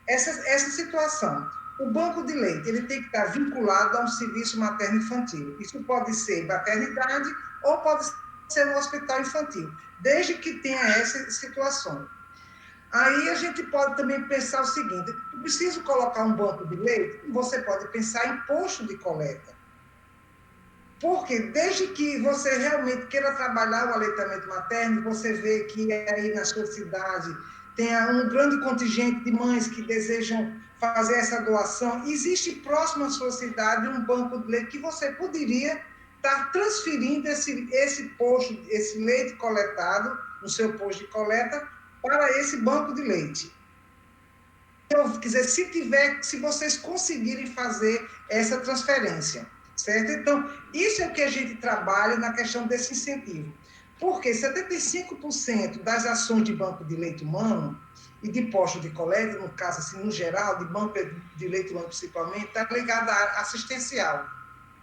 essa situação. O banco de leite, ele tem que estar vinculado a um serviço materno-infantil. Isso pode ser maternidade ou pode ser um hospital infantil, desde que tenha essa situação. Aí a gente pode também pensar o seguinte, preciso colocar um banco de leite? Você pode pensar em posto de coleta. Porque desde que você realmente queira trabalhar o aleitamento materno, você vê que aí na sua cidade tem um grande contingente de mães que desejam fazer essa doação. Existe próximo à sua cidade um banco de leite que você poderia estar transferindo esse leite coletado no seu posto de coleta para esse banco de leite. quer dizer, se vocês conseguirem fazer essa transferência, certo? Então, isso é o que a gente trabalha na questão desse incentivo. Porque 75% das ações de banco de leite humano e de posto de coleta, no caso, assim, no geral, de banco de leite humano principalmente, está ligada à assistencial.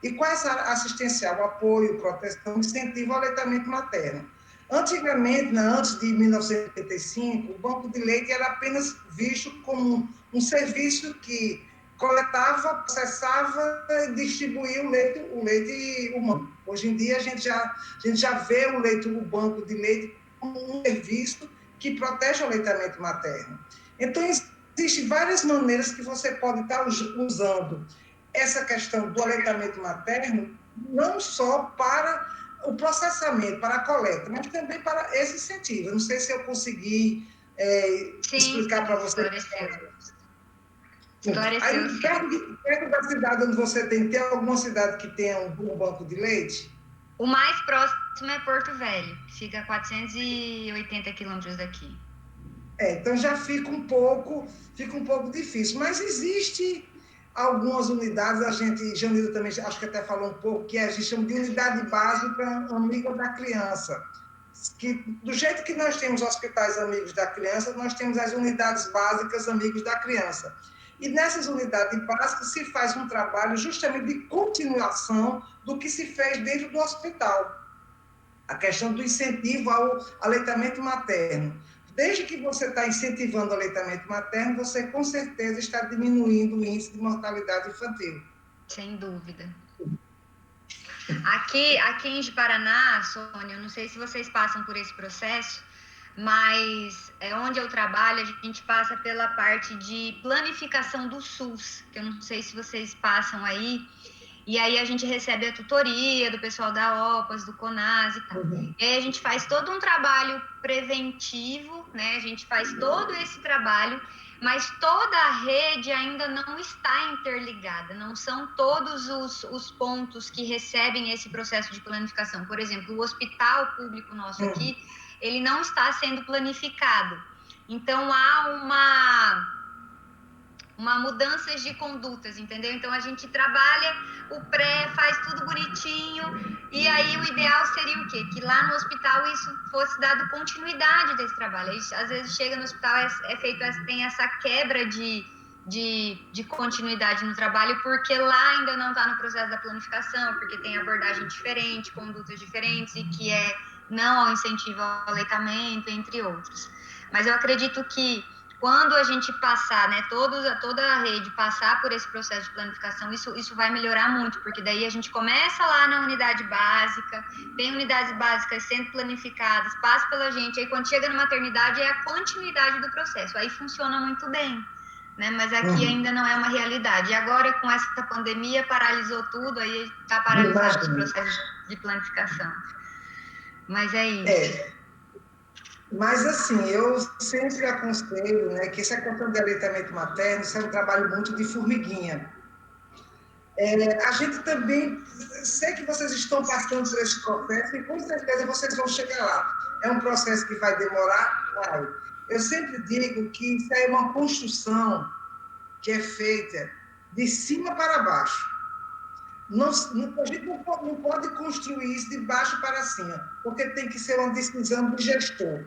E qual é essa assistencial? O apoio, proteção, incentivo ao aleitamento materno. Antigamente, antes de 1985, o banco de leite era apenas visto como um serviço que coletava, processava e distribuía o leite humano. Hoje em dia, a gente já vê o banco de leite como um serviço que protege o aleitamento materno. Então, existem várias maneiras que você pode estar usando essa questão do aleitamento materno, não só para o processamento, para a coleta, mas também para esse incentivo. Eu não sei se eu consegui explicar para vocês. Aí, perto da cidade onde você tem alguma cidade que tenha um banco de leite? O mais próximo é Porto Velho, fica a 480 quilômetros daqui. Então já fica um pouco difícil, mas existe algumas unidades, Janilda também acho que até falou um pouco, que a gente chama de unidade básica amiga da criança, que do jeito que nós temos hospitais amigos da criança, nós temos as unidades básicas amigos da criança. E nessas unidades básicas se faz um trabalho justamente de continuação do que se fez dentro do hospital. A questão do incentivo ao aleitamento materno. Desde que você está incentivando o aleitamento materno, você com certeza está diminuindo o índice de mortalidade infantil. Sem dúvida. Aqui em Paraná, Sônia, eu não sei se vocês passam por esse processo, mas onde eu trabalho, a gente passa pela parte de planificação do SUS, que eu não sei se vocês passam aí, e aí a gente recebe a tutoria do pessoal da OPAS, do CONAS e tal. Uhum. E aí a gente faz todo um trabalho preventivo, né? A gente faz todo esse trabalho, mas toda a rede ainda não está interligada, não são todos os pontos que recebem esse processo de planificação. Por exemplo, o hospital público nosso aqui, ele não está sendo planificado. Então, há uma mudança de condutas, entendeu? Então, a gente trabalha o pré, faz tudo bonitinho, e aí o ideal seria o quê? Que lá no hospital isso fosse dado continuidade desse trabalho. Aí, às vezes chega no hospital, tem essa quebra de continuidade no trabalho, porque lá ainda não está no processo da planificação, porque tem abordagem diferente, condutas diferentes, e que não ao incentivo ao aleitamento, entre outros. Mas eu acredito que quando a gente passar, né, toda a rede passar por esse processo de planificação, isso vai melhorar muito, porque daí a gente começa lá na unidade básica, tem unidades básicas sendo planificadas, passa pela gente, aí quando chega na maternidade é a continuidade do processo, aí funciona muito bem, né, mas aqui ainda não é uma realidade. E agora, com essa pandemia, paralisou tudo, aí está paralisado os processos de planificação. Mas é isso. Mas, assim, eu sempre aconselho, né, que essa questão de aleitamento materno, isso é um trabalho muito de formiguinha. A gente também, sei que vocês estão passando por esse processo e com certeza vocês vão chegar lá. É um processo que vai demorar? Vai. Eu sempre digo que isso é uma construção que é feita de cima para baixo. A gente não pode construir isso de baixo para cima, porque tem que ser uma decisão do gestor.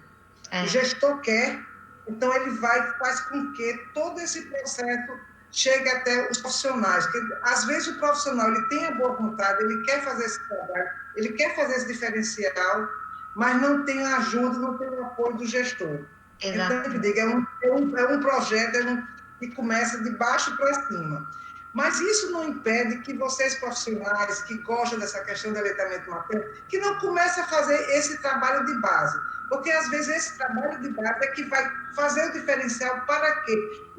O gestor quer, então ele faz com que todo esse processo chegue até os profissionais. Porque, às vezes o profissional ele tem a boa vontade, ele quer fazer esse trabalho, ele quer fazer esse diferencial, mas não tem a ajuda, não tem o apoio do gestor. Exato. Então, eu digo, é um projeto que começa de baixo para cima. Mas isso não impede que vocês profissionais que gostam dessa questão do aleitamento materno, que não comecem a fazer esse trabalho de base. Porque, às vezes, esse trabalho de base é que vai fazer o diferencial para que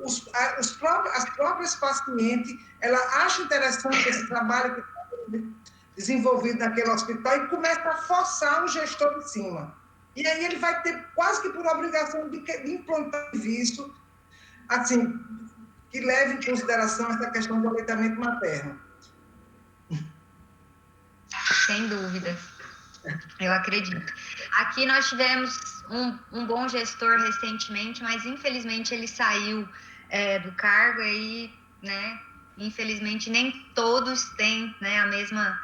as próprias pacientes ela acham interessante esse trabalho que está desenvolvido naquele hospital e começa a forçar o gestor de cima. E aí ele vai ter quase que por obrigação de implantar serviço, assim, que leve em consideração essa questão do aleitamento materno. Sem dúvida. Eu acredito. Aqui nós tivemos um bom gestor recentemente, mas infelizmente ele saiu do cargo, aí, né, infelizmente nem todos têm, né, a mesma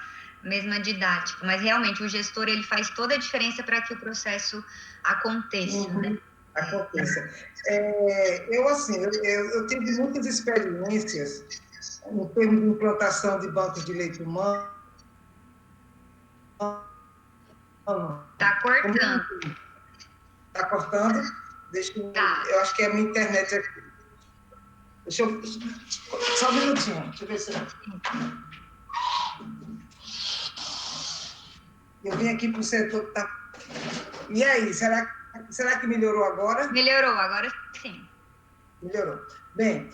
didática, mas realmente o gestor ele faz toda a diferença para que o processo aconteça, né? Aconteça. Eu tive muitas experiências no termo de implantação de bancos de leite humano. Tá cortando. Tá cortando? Eu acho que é a minha internet aqui. Só um minutinho. Deixa eu ver se... Eu vim aqui para o setor que tá... E aí, será que melhorou agora? Melhorou, agora sim. Melhorou. Bem,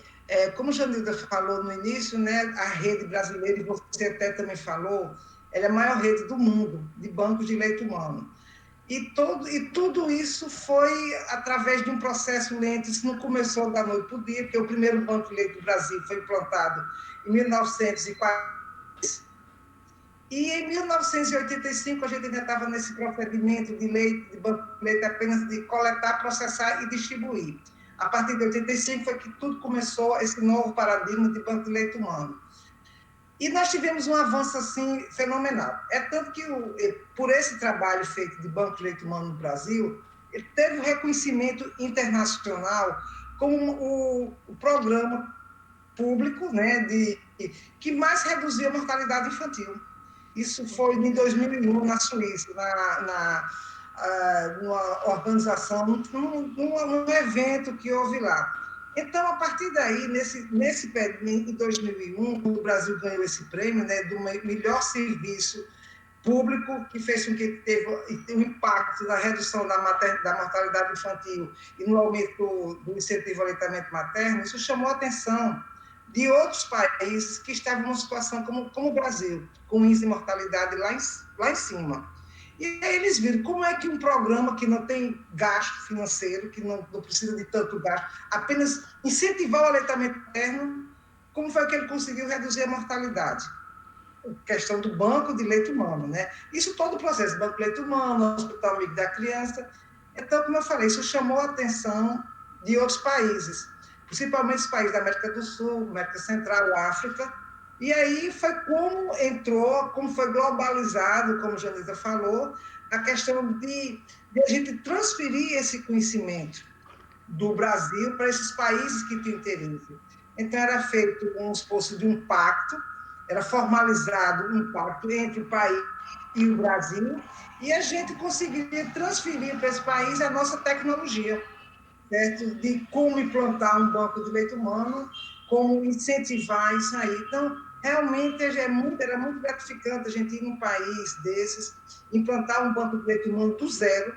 como a Janilda falou no início, né, a rede brasileira, e você até também falou, ela é a maior rede do mundo de bancos de leite humano. E tudo isso foi através de um processo lento. Isso não começou da noite para o dia, porque o primeiro banco de leite do Brasil foi implantado em 1940. E em 1985 a gente ainda estava nesse procedimento de banco de leite apenas de coletar, processar e distribuir. A partir de 85 foi que tudo começou, esse novo paradigma de banco de leite humano. E nós tivemos um avanço assim fenomenal. É tanto que, por esse trabalho feito de banco de leite humano no Brasil, ele teve um reconhecimento internacional como o programa público, né, que mais reduziu a mortalidade infantil. Isso foi em 2001, na Suíça, numa organização, num evento que houve lá. Então, a partir daí, em 2001, o Brasil ganhou esse prêmio, né, do melhor serviço público, que fez com que teve um impacto na redução da mortalidade infantil e no aumento do incentivo ao aleitamento materno. Isso chamou a atenção de outros países que estavam numa situação como o Brasil, com índice de mortalidade lá em cima. E aí eles viram como é que um programa que não tem gasto financeiro, que não precisa de tanto gasto, apenas incentivar o aleitamento materno, como foi que ele conseguiu reduzir a mortalidade? Questão do banco de leite humano, né? Isso todo o processo, banco de leite humano, Hospital Amigo da Criança. Então, como eu falei, isso chamou a atenção de outros países, principalmente os países da América do Sul, América Central, África. E aí foi como foi globalizado, como a Janilda falou, a questão de a gente transferir esse conhecimento do Brasil para esses países que tinham interesse. Então, era feito um esforço de um pacto, era formalizado um pacto entre o país e o Brasil, e a gente conseguiria transferir para esse país a nossa tecnologia, certo? De como implantar um banco de leite humano, como incentivar isso aí. Então, realmente, era muito gratificante a gente ir num país desses, implantar um banco de leite humano do zero,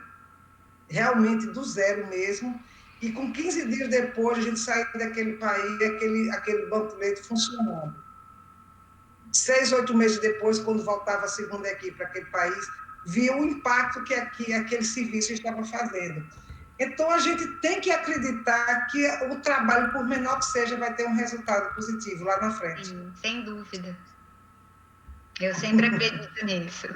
realmente do zero mesmo, e com 15 dias depois a gente sair daquele país, aquele banco de leite funcionando. 6, 8 meses depois, quando voltava a segunda equipe para aquele país, via o impacto que aquele serviço estava fazendo. Então, a gente tem que acreditar que o trabalho, por menor que seja, vai ter um resultado positivo lá na frente. Sim, sem dúvida. Eu sempre acredito nisso.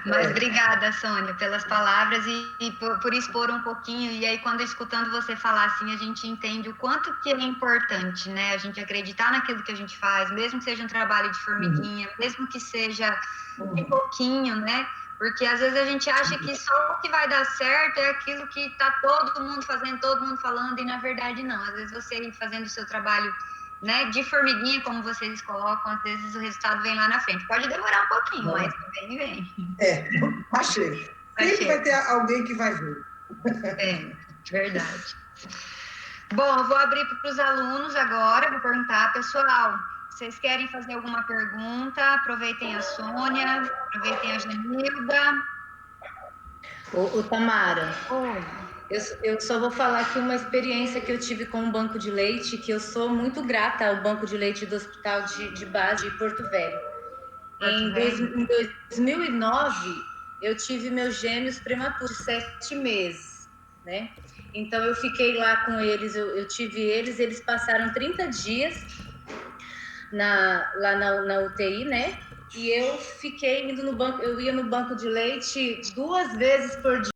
Mas obrigada, Sônia, pelas palavras e por expor um pouquinho. E aí, quando escutando você falar assim, a gente entende o quanto que é importante, né? A gente acreditar naquilo que a gente faz, mesmo que seja um trabalho de formiguinha, mesmo que seja um pouquinho, né? Porque às vezes a gente acha que só o que vai dar certo é aquilo que está todo mundo fazendo, todo mundo falando, e na verdade não. Às vezes você fazendo o seu trabalho, né, de formiguinha, como vocês colocam, às vezes o resultado vem lá na frente. Pode demorar um pouquinho, mas também vem. Achei. Sempre vai ter alguém que vai ver. Verdade. Bom, eu vou abrir para os alunos agora, vou perguntar, pessoal, vocês querem fazer alguma pergunta? Aproveitem a Sônia, aproveitem a Janilda. Ô Tamara, eu só vou falar aqui uma experiência que eu tive com o banco de leite, que eu sou muito grata ao banco de leite do Hospital de Base de Porto Velho. Em 2009, eu tive meus gêmeos prematuros, 7 meses, né? Então, eu fiquei lá com eles, eu tive eles passaram 30 dias lá na UTI, né? E eu fiquei indo no banco, eu ia no banco de leite 2 vezes por dia.